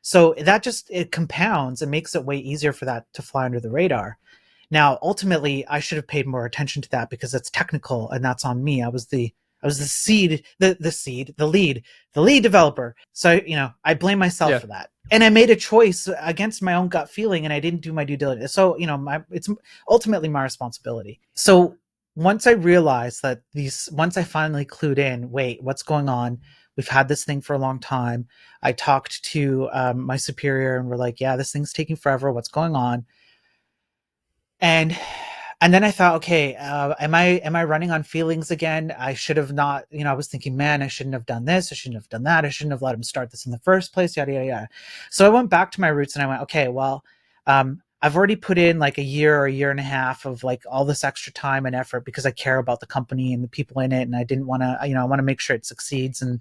So that it compounds and makes it way easier for that to fly under the radar. Now, ultimately, I should have paid more attention to that, because it's technical and that's on me. I was the I was the lead developer. So, I blame myself Yeah. for that. And I made a choice against my own gut feeling, and I didn't do my due diligence. So, it's ultimately my responsibility. So once I realized that once I finally clued in, wait, what's going on? We've had this thing for a long time. I talked to my superior, and we're like, yeah, this thing's taking forever. What's going on? And and then I thought, okay, am I running on feelings again? I should have not. I was thinking, man, I shouldn't have done this. I shouldn't have done that. I shouldn't have let him start this in the first place. Yada yada yada. So I went back to my roots and I went, okay, well, I've already put in like a year or a year and a half of like all this extra time and effort because I care about the company and the people in it, and I didn't want to, I want to make sure it succeeds. And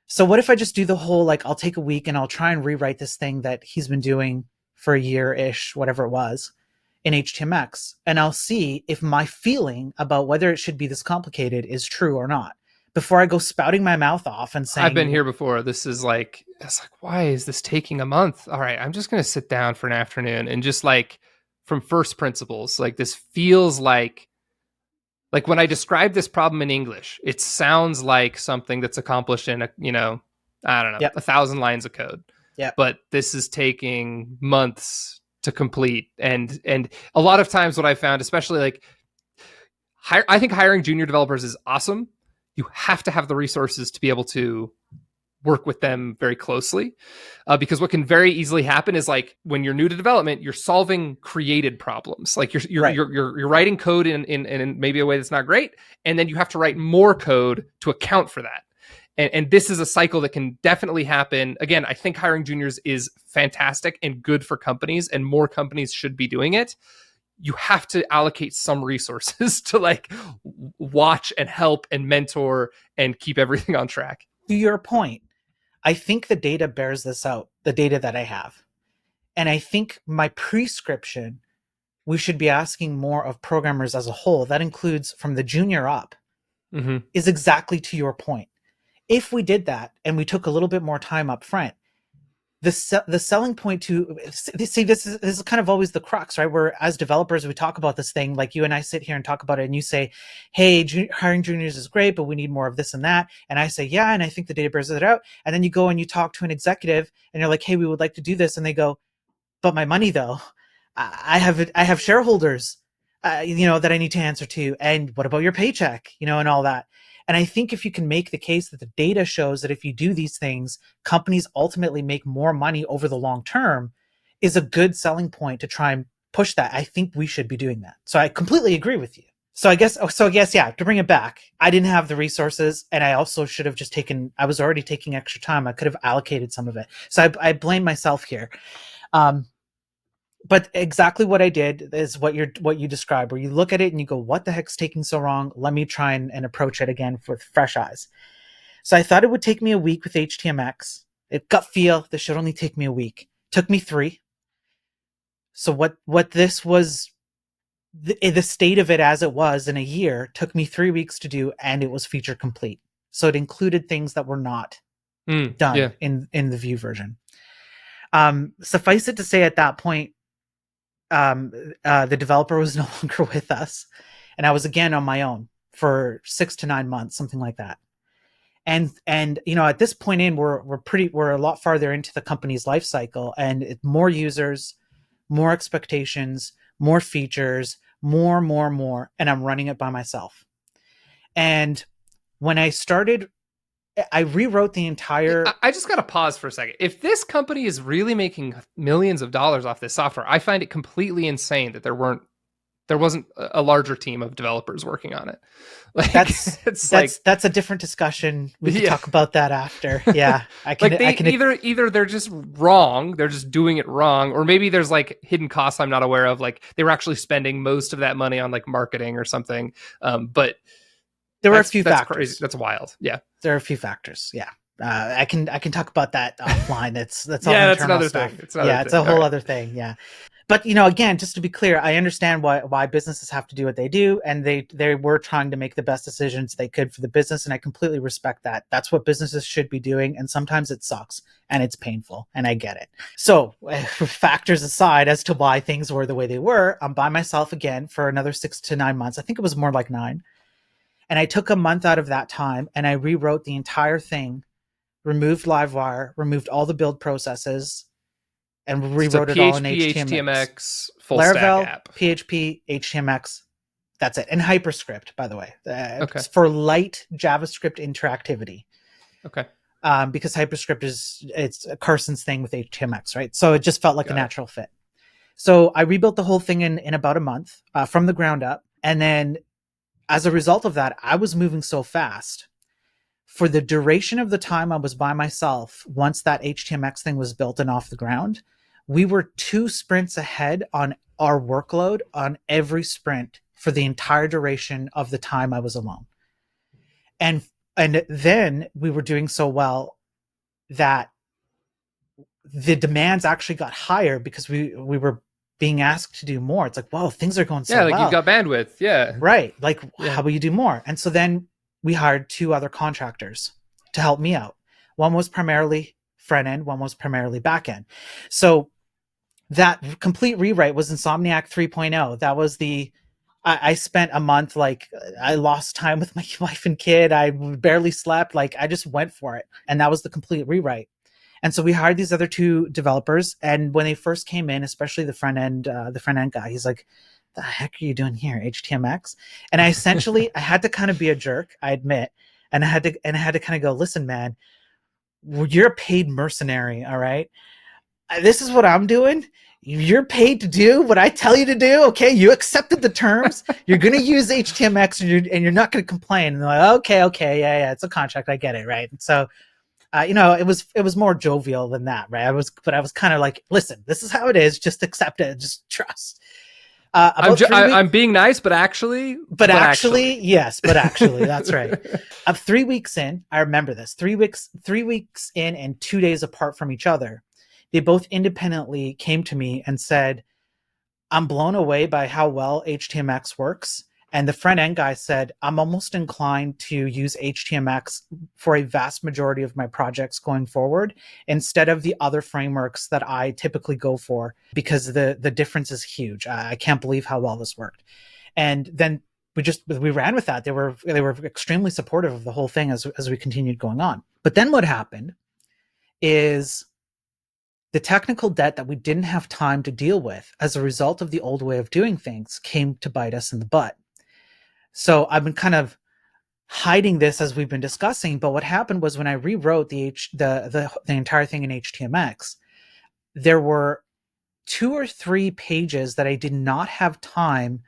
so what if I just do the whole, like, I'll take a week and I'll try and rewrite this thing that he's been doing for a year ish, whatever it was, in HTMX, and I'll see if my feeling about whether it should be this complicated is true or not before I go spouting my mouth off and I've been saying, here before. This is like, it's like, why is this taking a month? All right, I'm just going to sit down for an afternoon and just like from first principles, like this feels like when I describe this problem in English, it sounds like something that's accomplished in I don't know, yep, 1,000 lines of code. yep, But this is taking months to complete. And a lot of times what I found, especially like I think hiring junior developers is awesome. You have to have the resources to be able to work with them very closely, because what can very easily happen is like when you're new to development, you're solving created problems. Like right. you're writing code in maybe a way that's not great, and then you have to write more code to account for that. And this is a cycle that can definitely happen. Again, I think hiring juniors is fantastic and good for companies, and more companies should be doing it. You have to allocate some resources to like watch and help and mentor and keep everything on track. To your point, I think the data bears this out, the data that I have. And I think my prescription, we should be asking more of programmers as a whole, that includes from the junior up, Mm-hmm. is exactly to your point. If we did that and we took a little bit more time up front, the selling point to see, this is kind of always the crux, right? Where as developers we talk about this thing, like you and I sit here and talk about it, and you say, hey, hiring juniors is great, but we need more of this and that, and I say, yeah, and I think the data bears it out. And then you go and you talk to an executive and you're like, hey, we would like to do this, and they go, but my money though, I have shareholders, that I need to answer to, and what about your paycheck, and all that. And I think if you can make the case that the data shows that if you do these things, companies ultimately make more money over the long term, is a good selling point to try and push that. I think we should be doing that. So I completely agree with you. So I guess, yeah, to bring it back, I didn't have the resources, and I also should have just I was already taking extra time. I could have allocated some of it. So I blame myself here. Um, but exactly what I did is what you described, where you look at it and you go, what the heck's taking so long? Let me try and approach it again with fresh eyes. So I thought it would take me a week with HTMX. It gut feel, this should only take me a week. Took me 3. So what this was, the state of it as it was in a year, took me 3 weeks to do, and it was feature complete. So it included things that were not Yeah. done in the Vue version. Suffice it to say, at that point, the developer was no longer with us, and I was again on my own for 6 to 9 months, something like that. And at this point we're a lot farther into the company's life cycle, and more users, more expectations, more features, more, and I'm running it by myself. And when I started, I rewrote the entire. I just got to pause for a second. If this company is really making millions of dollars off this software, I find it completely insane that there wasn't a larger team of developers working on it. Like that's it's that's like that's a different discussion. We could yeah, talk about that after. Yeah, I can. like I they can. either they're just wrong, they're just doing it wrong, or maybe there's like hidden costs I'm not aware of. Like they were actually spending most of that money on like marketing or something. But There were a few that's crazy. factors. That's wild. Yeah. There are a few factors. Yeah. I can talk about that offline. That's all Yeah, that's internal another stuff. thing. It's another Yeah, it's a thing. All whole right. other thing. Yeah. But again, just to be clear, I understand why businesses have to do what they do, and they were trying to make the best decisions they could for the business, and I completely respect that. That's what businesses should be doing, and sometimes it sucks and it's painful, and I get it. So, factors aside as to why things were the way they were, I'm by myself again for another 6 to 9 months. I think it was more like 9. And I took a month out of that time and I rewrote the entire thing, removed Livewire, removed all the build processes, and So it's a rewrote it all in PHP HTMX. HTMX full stack Laravel, app. PHP, HTMX. That's it. And HyperScript, by the way, Okay. for light JavaScript interactivity. Okay. Because HyperScript it's Carson's thing with HTMX, right? So it just felt like a Got it. natural fit. So I rebuilt the whole thing in about a month from the ground up. And then as a result of that, I was moving so fast. For the duration of the time I was by myself, once that HTMX thing was built and off the ground, we were 2 sprints ahead on our workload on every sprint for the entire duration of the time I was alone. And then we were doing so well that the demands actually got higher because we were being asked to do more. It's like, whoa, things are going so Yeah, like you've well. got bandwidth. Yeah. Right. Like, Yeah. how will you do more? And so then we hired 2 other contractors to help me out. One was primarily front end, one was primarily back end. So that complete rewrite was Insomniac 3.0. That was I spent a month, like, I lost time with my wife and kid. I barely slept. Like, I just went for it. And that was the complete rewrite. And so we hired these other 2 developers. And when they first came in, especially the front end guy, he's like, the heck are you doing here, HTMX? And I had to kind of be a jerk, I admit. And I had to kind of go, listen, man, you're a paid mercenary. All right. This is what I'm doing. You're paid to do what I tell you to do. Okay. You accepted the terms. You're going to use HTMX and you're not going to complain. And they're like, okay. Yeah. It's a contract. I get it. Right. And so, it was more jovial than that, right? I was kind of like, listen, this is how it is. Just accept it. Just trust. About 3 weeks, I'm being nice, but actually, yes, but actually, that's right. 3 weeks in, I remember this. 3 weeks in, and 2 days apart from each other, they both independently came to me and said, I'm blown away by how well HTMX works. And the front end guy said, I'm almost inclined to use HTMX for a vast majority of my projects going forward instead of the other frameworks that I typically go for, because the difference is huge. I can't believe how well this worked. And then we ran with that. They were extremely supportive of the whole thing as we continued going on. But then what happened is the technical debt that we didn't have time to deal with as a result of the old way of doing things came to bite us in the butt. So I've been kind of hiding this as we've been discussing, but what happened was when I rewrote the entire thing in HTMX, there were 2 or 3 pages that I did not have time.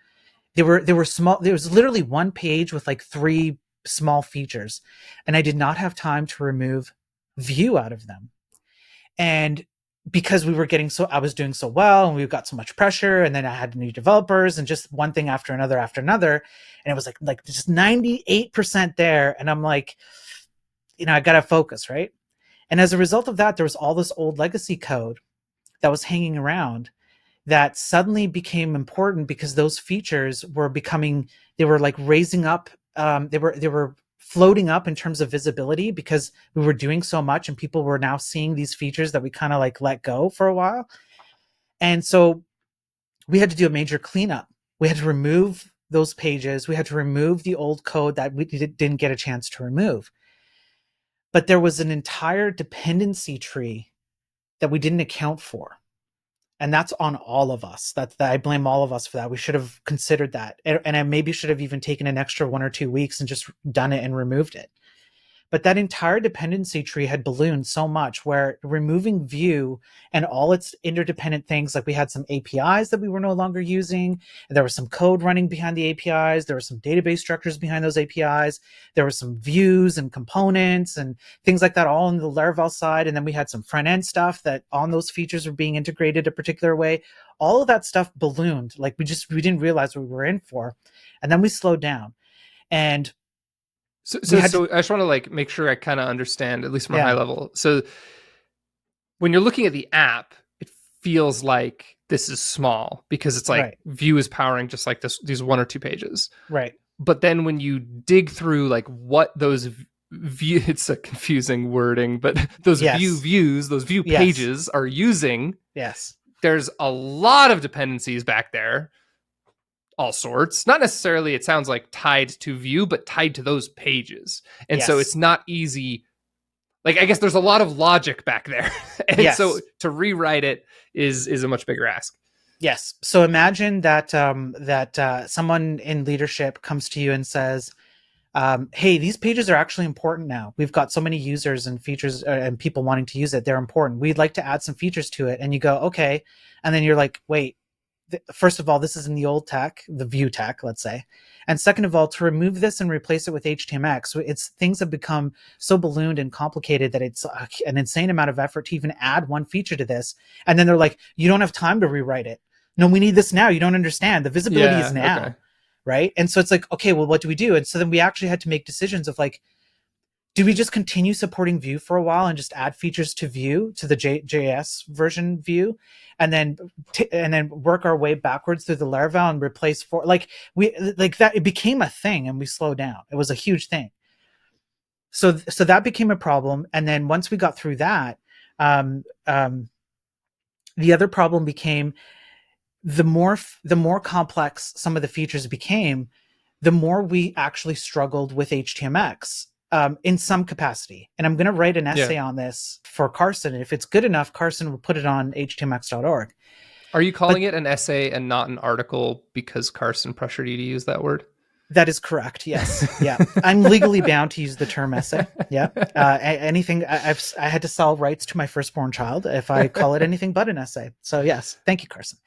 They were small. There was literally one page with like 3 small features, and I did not have time to remove view out of them. And because I was doing so well and we got so much pressure, and then I had new developers and just one thing after another. And it was like just 98% there. And I'm like, I got to focus. Right. And as a result of that, there was all this old legacy code that was hanging around that suddenly became important because those features they were like raising up. They were floating up in terms of visibility because we were doing so much and people were now seeing these features that we kind of like let go for a while. And so we had to do a major cleanup. We had to remove those pages. We had to remove the old code that we didn't get a chance to remove. But there was an entire dependency tree that we didn't account for. And that's on all of us. That I blame all of us for that. We should have considered that. And I maybe should have even taken an extra 1 or 2 weeks and just done it and removed it. But that entire dependency tree had ballooned so much where removing Vue and all its interdependent things, like we had some APIs that we were no longer using, and there was some code running behind the APIs, there were some database structures behind those APIs, there were some views and components and things like that all on the Laravel side, and then we had some front-end stuff that on those features were being integrated a particular way. All of that stuff ballooned. Like we didn't realize what we were in for. And then we slowed down. And So I just want to like make sure I kind of understand, at least from a high level. So when you're looking at the app, it feels like this is small because it's like Vue is powering just like these 1 or 2 pages. Right. But then when you dig through like what those view, it's a confusing wording, but those those view pages are using, yes, there's a lot of dependencies back there. all sorts. Not necessarily, it sounds like tied to Vue, but tied to those pages. And so it's Yes. not easy. Like, I guess there's a lot of logic back there. And so Yes. to rewrite it is a much bigger ask. Yes. So imagine that someone in leadership comes to you and says, "Hey, these pages are actually important now. We've got so many users and features and people wanting to use it. They're important. We'd like to add some features to it." And you go, "Okay," and then you're like, "Wait. First of all, this is in the old tech, the Vue tech, let's say, and second of all, to remove this and replace it with HTMX, it's things have become so ballooned and complicated that it's an insane amount of effort to even add one feature to this." And then they're like, "You don't have time to rewrite it. No, we need this now. You don't understand. The visibility is Yeah. Okay. now." Right. And so it's like, okay, well, what do we do? And so then we actually had to make decisions of like, do we just continue supporting Vue for a while and just add features to Vue, to the JS version Vue, and then work our way backwards through the Laravel and replace for like that? It became a thing and we slowed down. It was a huge thing. So that became a problem. And then once we got through that, um, um, the other problem became the more complex some of the features became, the more we actually struggled with HTMX in some capacity. And I'm going to write an Yeah. essay on this for Carson. If it's good enough, Carson will put it on htmx.org. Are you calling But it an essay and not an article because Carson pressured you to use that word? that is correct. Yes. Yeah. I'm legally bound to use the term essay. Yeah. Anything I had to sell rights to my firstborn child if I call it anything but an essay. So yes. Thank you, Carson.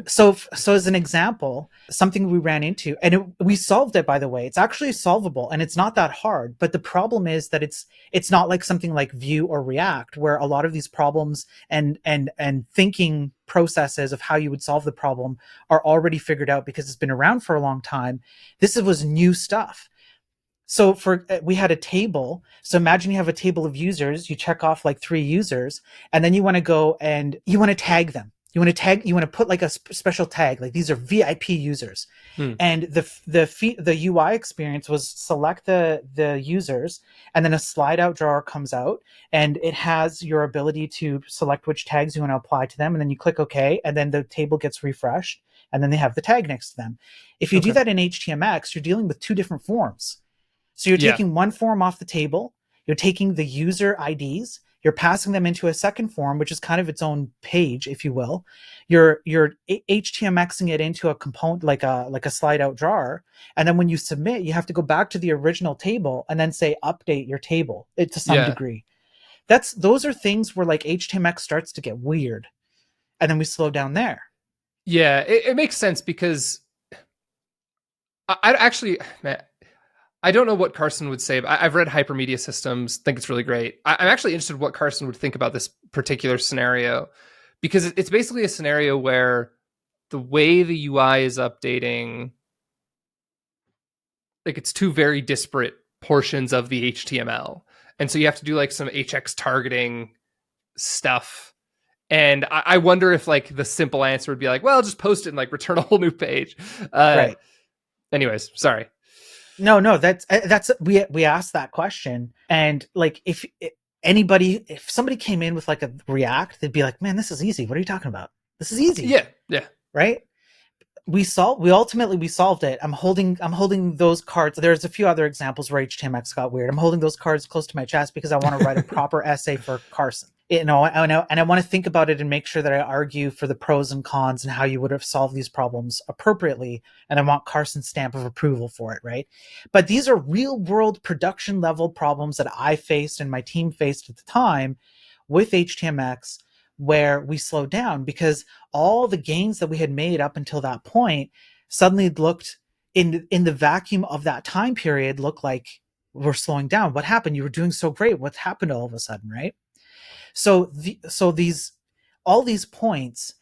So as an example, something we ran into, and we solved it, by the way. It's actually solvable and it's not that hard. But the problem is that it's not like something like Vue or React, where a lot of these problems and thinking processes of how you would solve the problem are already figured out because it's been around for a long time. This was new stuff. So we had a table. So imagine you have a table of users, you check off like 3 users, and then you want to go and you want to tag them. You want to put like a special tag, like these are VIP users. Hmm. And the UI experience was select the users, and then a slide out drawer comes out, and it has your ability to select which tags you want to apply to them, and then you click OK, and then the table gets refreshed, and then they have the tag next to them. If you do Okay. that in HTMX, you're dealing with 2 different forms. So you're Yeah. taking one form off the table, you're taking the user IDs, you're passing them into a second form, which is kind of its own page, if you will. You're HTMXing it into a component like a slide out drawer, and then when you submit, you have to go back to the original table and then say update your table to some Yeah. degree. Those are things where like HTMX starts to get weird, and then we slow down there. Yeah. It makes sense because I actually, man, I don't know what Carson would say, but I've read Hypermedia Systems, think it's really great. I'm actually interested in what Carson would think about this particular scenario, because it's basically a scenario where the way the UI is updating, like it's 2 very disparate portions of the HTML. And so you have to do like some HX targeting stuff. And I wonder if like the simple answer would be like, well, just post it and like return a whole new page. Right. Anyways, sorry. No, that's we asked that question, and like if somebody came in with like a React, they'd be like, "Man, this is easy. What are you talking about? This is easy." Yeah. Yeah. Right? We solved it. I'm holding those cards. There's a few other examples where HTMX got weird. I'm holding those cards close to my chest because I want to write a proper essay for Carson. And I want to think about it and make sure that I argue for the pros and cons and how you would have solved these problems appropriately. And I want Carson's stamp of approval for it, right? But these are real world production level problems that I faced and my team faced at the time with HTMX, where we slowed down because all the gains that we had made up until that point suddenly looked, in the vacuum of that time period, looked like we're slowing down. What happened? You were doing so great. What happened all of a sudden, right? So these all these points,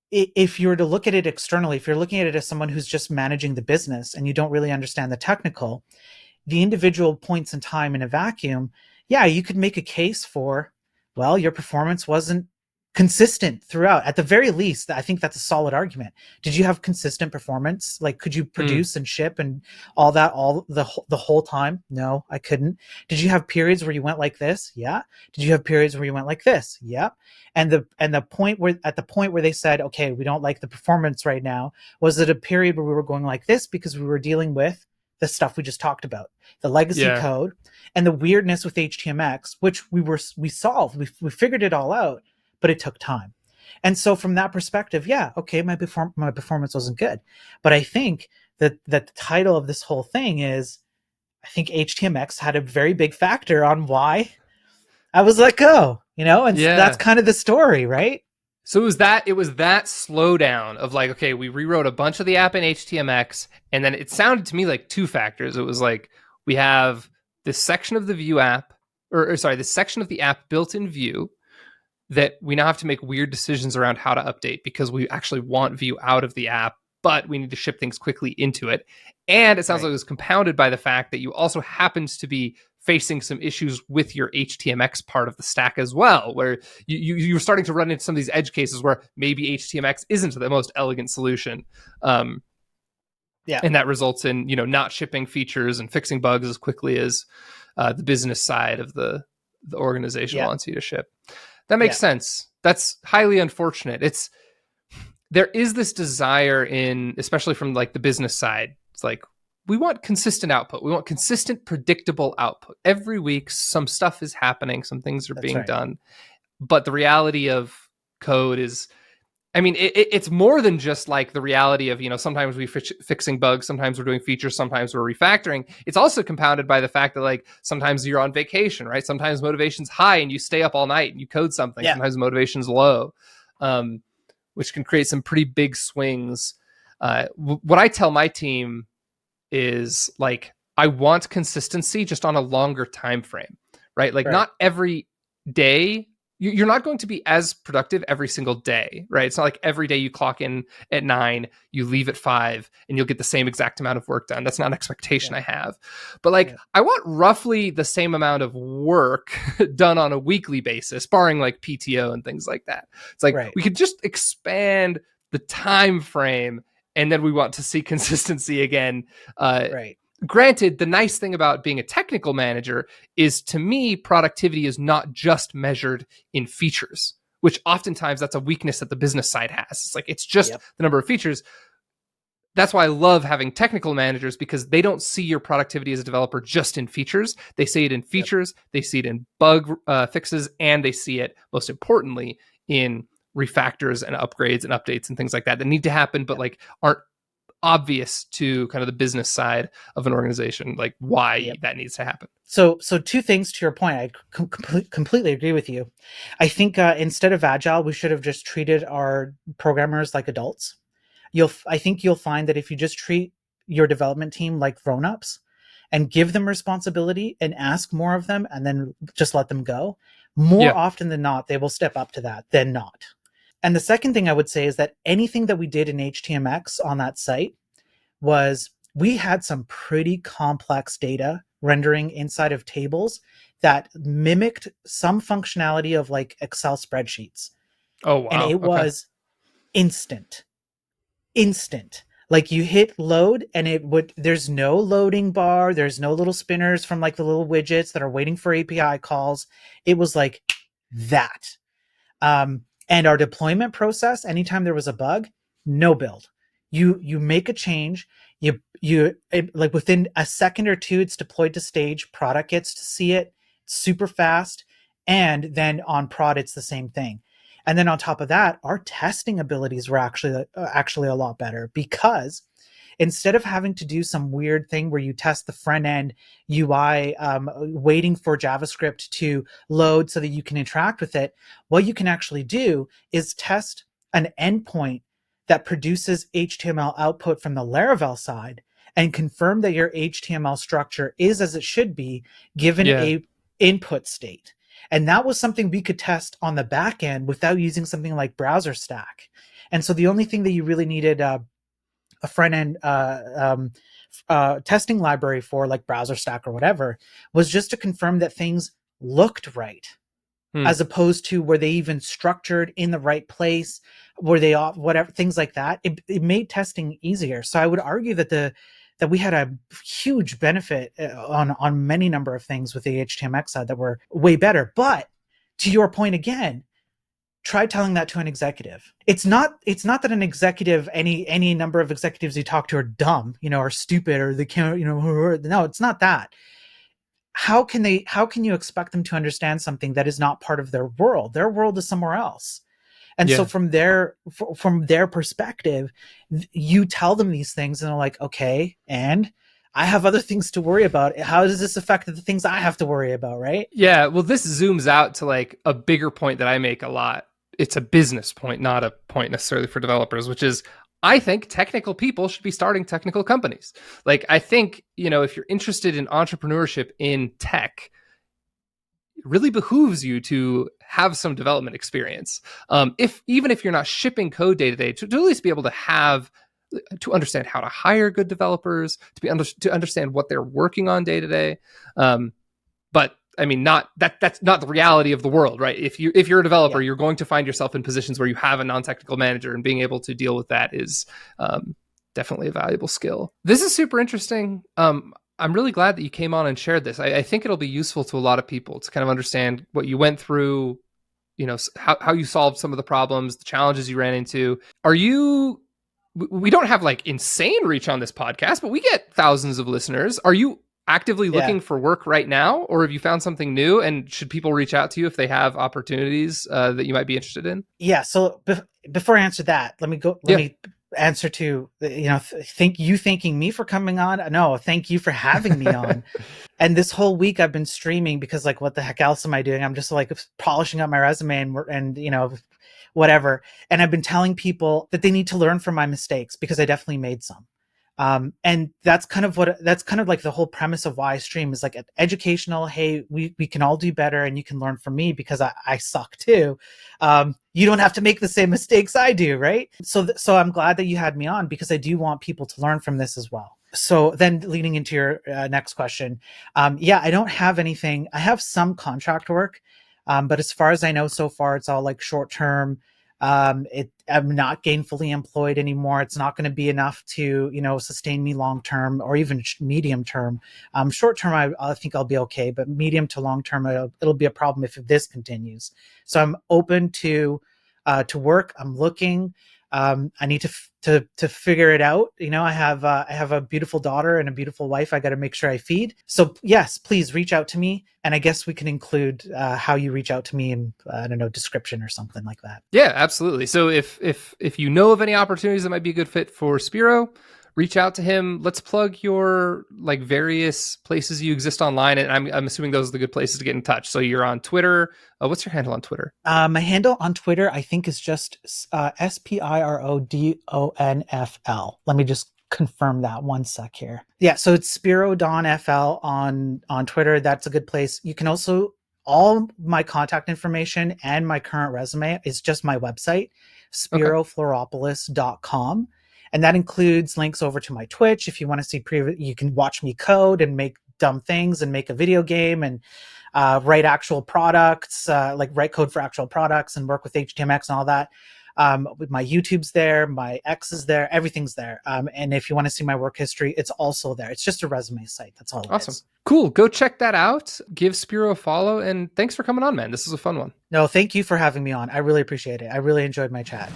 if you were to look at it externally, if you're looking at it as someone who's just managing the business and you don't really understand the technical, the individual points in time in a vacuum, yeah, you could make a case for, well, your performance wasn't consistent throughout. At the very least, I think that's a solid argument. Did you have consistent performance? Like, could you Mm, produce and ship and all that all the whole time? No, I couldn't. Did you have periods where you went like this? Yeah. Did you have periods where you went like this? Yeah. And the point where at the point where they said, okay, we don't like the performance right now, was it a period where we were going like this because we were dealing with the stuff we just talked about, the legacy yeah. code and the weirdness with HTMX, which we solved, we figured it all out, but it took time. And so from that perspective, yeah, okay, my performance wasn't good. But I think that the title of this whole thing is, I think HTMX had a very big factor on why I was let go, and that's Yeah. kind of the story, right? So it was that slowdown of like, okay, we rewrote a bunch of the app in HTMX, and then it sounded to me like two factors. It was like we have this section of the Vue app, or sorry, this section of the app built in Vue that we now have to make weird decisions around how to update because we actually want Vue out of the app, but we need to ship things quickly into it. And it sounds like Right. it was compounded by the fact that you also happened to be facing some issues with your HTMX part of the stack as well, where you're starting to run into some of these edge cases where maybe HTMX isn't the most elegant solution. Um, Yeah. and that results in not shipping features and fixing bugs as quickly as the business side of the organization Yeah. wants you to ship. That makes Yeah. sense. That's highly unfortunate. There is this desire in, especially from like the business side. It's like we want consistent output. We want consistent, predictable output. Every week, some stuff is happening, some things are That's being right. done. But the reality of code is, I mean, it's more than just like the reality of, sometimes we fixing bugs, sometimes we're doing features, sometimes we're refactoring. It's also compounded by the fact that like sometimes you're on vacation, right? Sometimes motivation's high and you stay up all night and you code something. Yeah. Sometimes motivation's low, um, which can create some pretty big swings. What I tell my team is like, I want consistency just on a longer time frame, right? Like Right. not every day you're not going to be as productive every single day, right? It's not like every day you clock in at 9, you leave at 5, and you'll get the same exact amount of work done. That's not an expectation Yeah. I have. But like, Yeah. I want roughly the same amount of work done on a weekly basis, barring like PTO and things like that. It's like Right. we could just expand the time frame, and then we want to see consistency again. Uh, Right. Granted, the nice thing about being a technical manager is, to me, productivity is not just measured in features, which oftentimes that's a weakness that the business side has. It's like it's just Yep. the number of features. That's why I love having technical managers, because they don't see your productivity as a developer just in features. They see it in Yep. features, they see it in bug fixes, and they see it, most importantly, in refactors and upgrades and updates and things like that need to happen, but Yep. like aren't obvious to kind of the business side of an organization, like why Yep. that needs to happen. So two things to your point. I completely agree with you. I think instead of agile, we should have just treated our programmers like adults. I think you'll find that if you just treat your development team like grown-ups and give them responsibility and ask more of them and then just let them go, more Yeah. often than not, they will step up to that than not. And the second thing I would say is that anything that we did in HTMX on that site was, we had some pretty complex data rendering inside of tables that mimicked some functionality of like Excel spreadsheets. Oh And wow. it Okay. was instant. Instant. Like you hit load and there's no loading bar, there's no little spinners from like the little widgets that are waiting for API calls. It was like that. And our deployment process, anytime there was a bug, no build. You make a change, like within a second or two, it's deployed to stage. Product gets to see it super fast, and then on prod, it's the same thing. And then on top of that, our testing abilities were actually a lot better, because instead of having to do some weird thing where you test the front end UI, waiting for JavaScript to load so that you can interact with it, what you can actually do is test an endpoint that produces HTML output from the Laravel side and confirm that your HTML structure is as it should be given Yeah. a input state. And that was something we could test on the back end without using something like Browser Stack. And so the only thing that you really needed a front end testing library for, like Browser Stack or whatever, was just to confirm that things looked right. Hmm. as opposed to were they even structured in the right place, were they off, whatever, things like that. It made testing easier. So I would argue that that we had a huge benefit on many number of things with the HTMX side that were way better. But to your point again, try telling that to an executive. It's not that an executive, any number of executives you talk to are dumb, or stupid, or they can't, no, it's not that. How can you expect them to understand something that is not part of their world? Their world is somewhere else. And so Yeah. from their perspective, you tell them these things and they're like, okay, and I have other things to worry about. How does this affect the things I have to worry about, right? Yeah, well, this zooms out to like a bigger point that I make a lot. It's a business point, not a point necessarily for developers, which is I think technical people should be starting technical companies. Like, I think, if you're interested in entrepreneurship in tech, it really behooves you to have some development experience. If even if you're not shipping code day to day, to at least be able to understand how to hire good developers, to understand what they're working on day to day. But I mean, that's not the reality of the world, right? If you're a developer, Yeah. you're going to find yourself in positions where you have a non-technical manager, and being able to deal with that is definitely a valuable skill. This is super interesting. I'm really glad that you came on and shared this. I think it'll be useful to a lot of people to kind of understand what you went through, how you solved some of the problems, the challenges you ran into. We don't have like insane reach on this podcast, but we get thousands of listeners. Are you actively Yeah. looking for work right now, or have you found something new? And should people reach out to you if they have opportunities that you might be interested in? Yeah. So before I answer that, let Yeah. me answer to, thanking me for coming on. No, thank you for having me on. And this whole week I've been streaming because, like, what the heck else am I doing? I'm just like polishing up my resume and whatever. And I've been telling people that they need to learn from my mistakes because I definitely made some. And that's kind of like the whole premise of why I stream is like educational. Hey, we can all do better and you can learn from me because I suck too. You don't have to make the same mistakes I do, right? So I'm glad that you had me on because I do want people to learn from this as well. So then leading into your next question, yeah, I don't have anything. I have some contract work, but as far as I know so far, it's all like short term. I'm not gainfully employed anymore. It's not going to be enough to, sustain me long term or even medium term. Short term, I think I'll be okay, but medium to long term, it'll be a problem if this continues. So I'm open to work. I'm looking. I need to figure it out. I have a beautiful daughter and a beautiful wife. I got to make sure I feed. So yes, please reach out to me, and I guess we can include how you reach out to me in I don't know, description or something like that. Yeah, absolutely. So if you know of any opportunities that might be a good fit for Spiro, reach out to him. Let's plug your like various places you exist online, and I'm assuming those are the good places to get in touch. So you're on Twitter. What's your handle on Twitter? My handle on Twitter, I think, is just SPIRODONFL. Let me just confirm that one sec here. Yeah, so it's Spiro Don FL on Twitter. That's a good place. You can also, all my contact information and my current resume is just my website, Okay. spirofloropoulos.com. And that includes links over to my Twitch. If you want to see you can watch me code and make dumb things and make a video game and write actual products, like write code for actual products and work with HTMX and all that. My YouTube's there, my X is there, everything's there. And if you want to see my work history, it's also there. It's just a resume site. That's all it Awesome. is. Cool. Go check that out. Give Spiro a follow, and thanks for coming on, man. This was a fun one. No, thank you for having me on. I really appreciate it. I really enjoyed my chat.